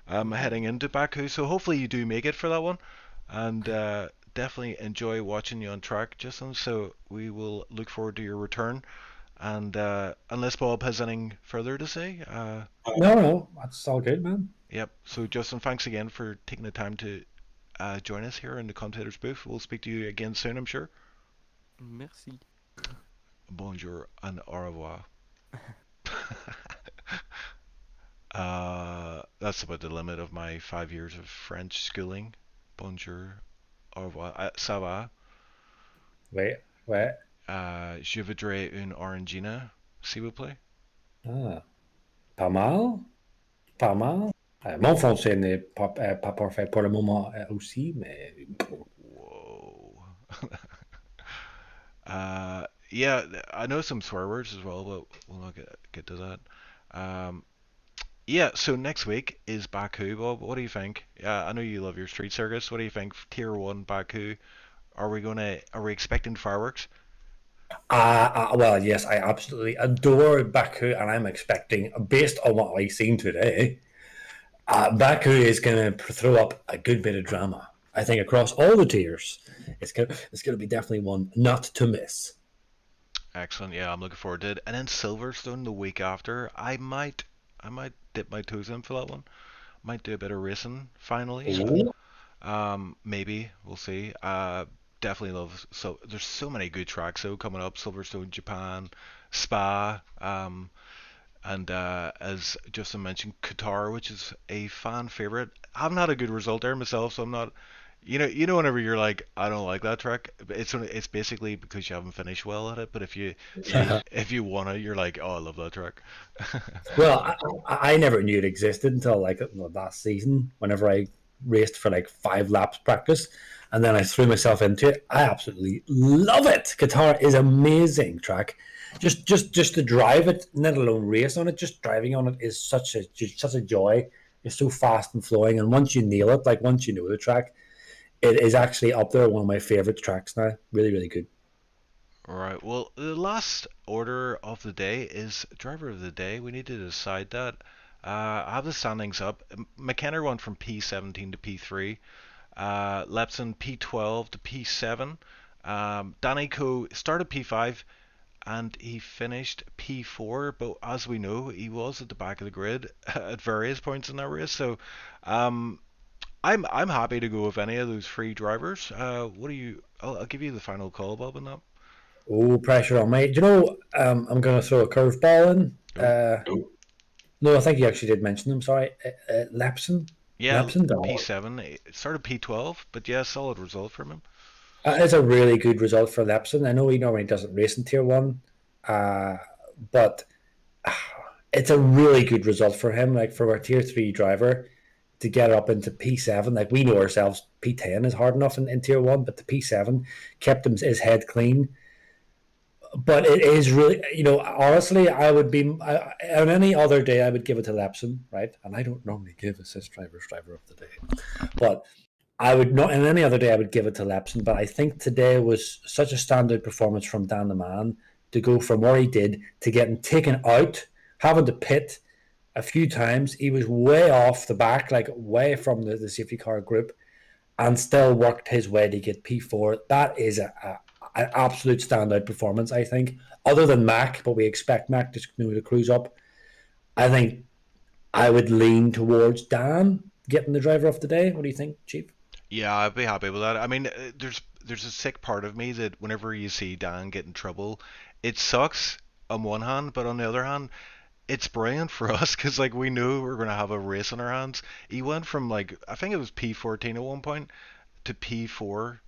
heading into Baku. So hopefully you do make it for that one, and definitely enjoy watching you on track, Justin. So we will look forward to your return. And unless Bob has anything further to say, No, that's all good, man. yep. So, Justin, thanks again for taking the time to join us here in the commentator's booth. We'll speak to you again soon, I'm sure. Merci. Bonjour and au revoir. That's about the limit of my 5 years of French schooling. Bonjour, au revoir. Ça va? Wait. Je voudrais une orangina, s'il vous plaît. Ah, pas mal, pas mal. Mon français n'est pas parfait pour le moment aussi, mais Whoa. Yeah, I know some swear words as well, but we'll not get to that. Um, yeah, so next week is Baku. Bob, what do you think? I know you love your street circus. What do you think? Tier 1 Baku. Are we expecting fireworks? well, yes, I absolutely adore Baku, and I'm expecting, based on what I've seen today, Baku is going to throw up a good bit of drama. I think across all the tiers, it's gonna be definitely one not to miss. Excellent. Yeah, I'm looking forward to it. And then Silverstone the week after. I might dip my toes in for that one. Might do a bit of racing finally. Ooh. Maybe we'll see. Definitely love. So there's so many good tracks though coming up. Silverstone, Japan, Spa, and as Justin mentioned, Qatar, which is a fan favorite. I haven't had a good result there myself, so I'm not. Whenever you're like, I don't like that track, it's basically because you haven't finished well at it. But if you want it, you're like, oh, I love that track. Well, I never knew it existed until like last season. Whenever I raced for like 5 laps practice, and then I threw myself into it. I absolutely love it. Qatar is amazing track. Just to drive it, let alone race on it. Just driving on it is such a joy. It's so fast and flowing, and once you nail it, like once you know the track, it is actually up there one of my favorite tracks now. Really, really good. All right. Well, the last order of the day is driver of the day. We need to decide that. I have the standings up. McKenna went from P17 to P3. Lepson P12 to P7. Danny Co started P5 and he finished P4. But as we know, he was at the back of the grid at various points in that race. So um, I'm happy to go with any of those three drivers. What do you? I'll give you the final call, Bob, on that. Oh, pressure on me. Do you know, I'm going to throw a curveball in. Oh. No, I think you actually did mention them. Sorry. Lepson? Yeah, Lepson? P7. It started P12, but yeah, solid result from him. It's a really good result for Lepson. I know he normally doesn't race in Tier 1, but it's a really good result for him. Like for a Tier 3 driver, to get up into P7. Like, we know ourselves, P10 is hard enough in Tier 1, but the P7 kept his head clean. But it is really, honestly, I would be, on any other day, I would give it to Lepson, right? And I don't normally give assist drivers driver of the day. But I would not, and any other day, I would give it to Lepson. But I think today was such a standout performance from Dan the Man to go from where he did to getting taken out, having to pit a few times. He was way off the back, like way from the safety car group, and still worked his way to get P4. That is an absolute standout performance, I think. Other than Mac, but we expect Mac to cruise up. I think I would lean towards Dan getting the driver of the day. What do you think, Chief? Yeah, I'd be happy with that. I mean, there's a sick part of me that whenever you see Dan get in trouble, it sucks on one hand, but on the other hand, it's brilliant for us because like we knew we were gonna have a race on our hands. He went from like I think it was P14 at one point to P4.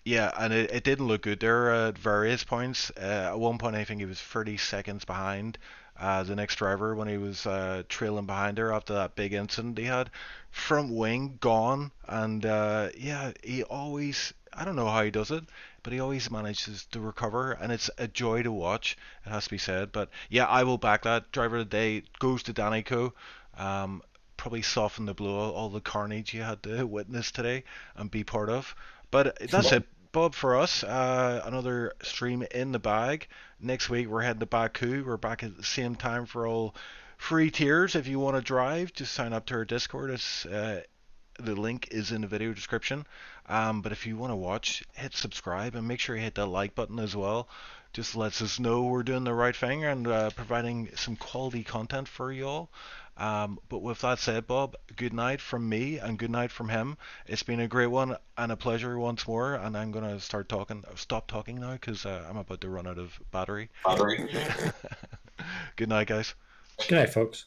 Yeah, and it didn't look good there at various points. At one point, I think he was 30 seconds behind the next driver when he was trailing behind her after that big incident he had. Front wing gone, and yeah, he always, I don't know how he does it, but he always manages to recover, and it's a joy to watch, it has to be said. But yeah, I will back that. Driver of the day goes to Danico. Probably soften the blow, all the carnage you had to witness today and be part of. But that's it, Bob, for us. Another stream in the bag. Next week we're heading to Baku. We're back at the same time for all free tiers. If you want to drive, just sign up to our Discord. The link is in the video description. But if you want to watch, hit subscribe and make sure you hit that like button as well. Just lets us know we're doing the right thing and providing some quality content for you all. But with that said, Bob, good night from me and good night from him. It's been a great one and a pleasure once more. And I'm going to stop talking now because I'm about to run out of battery. Good night, guys. Good night, folks.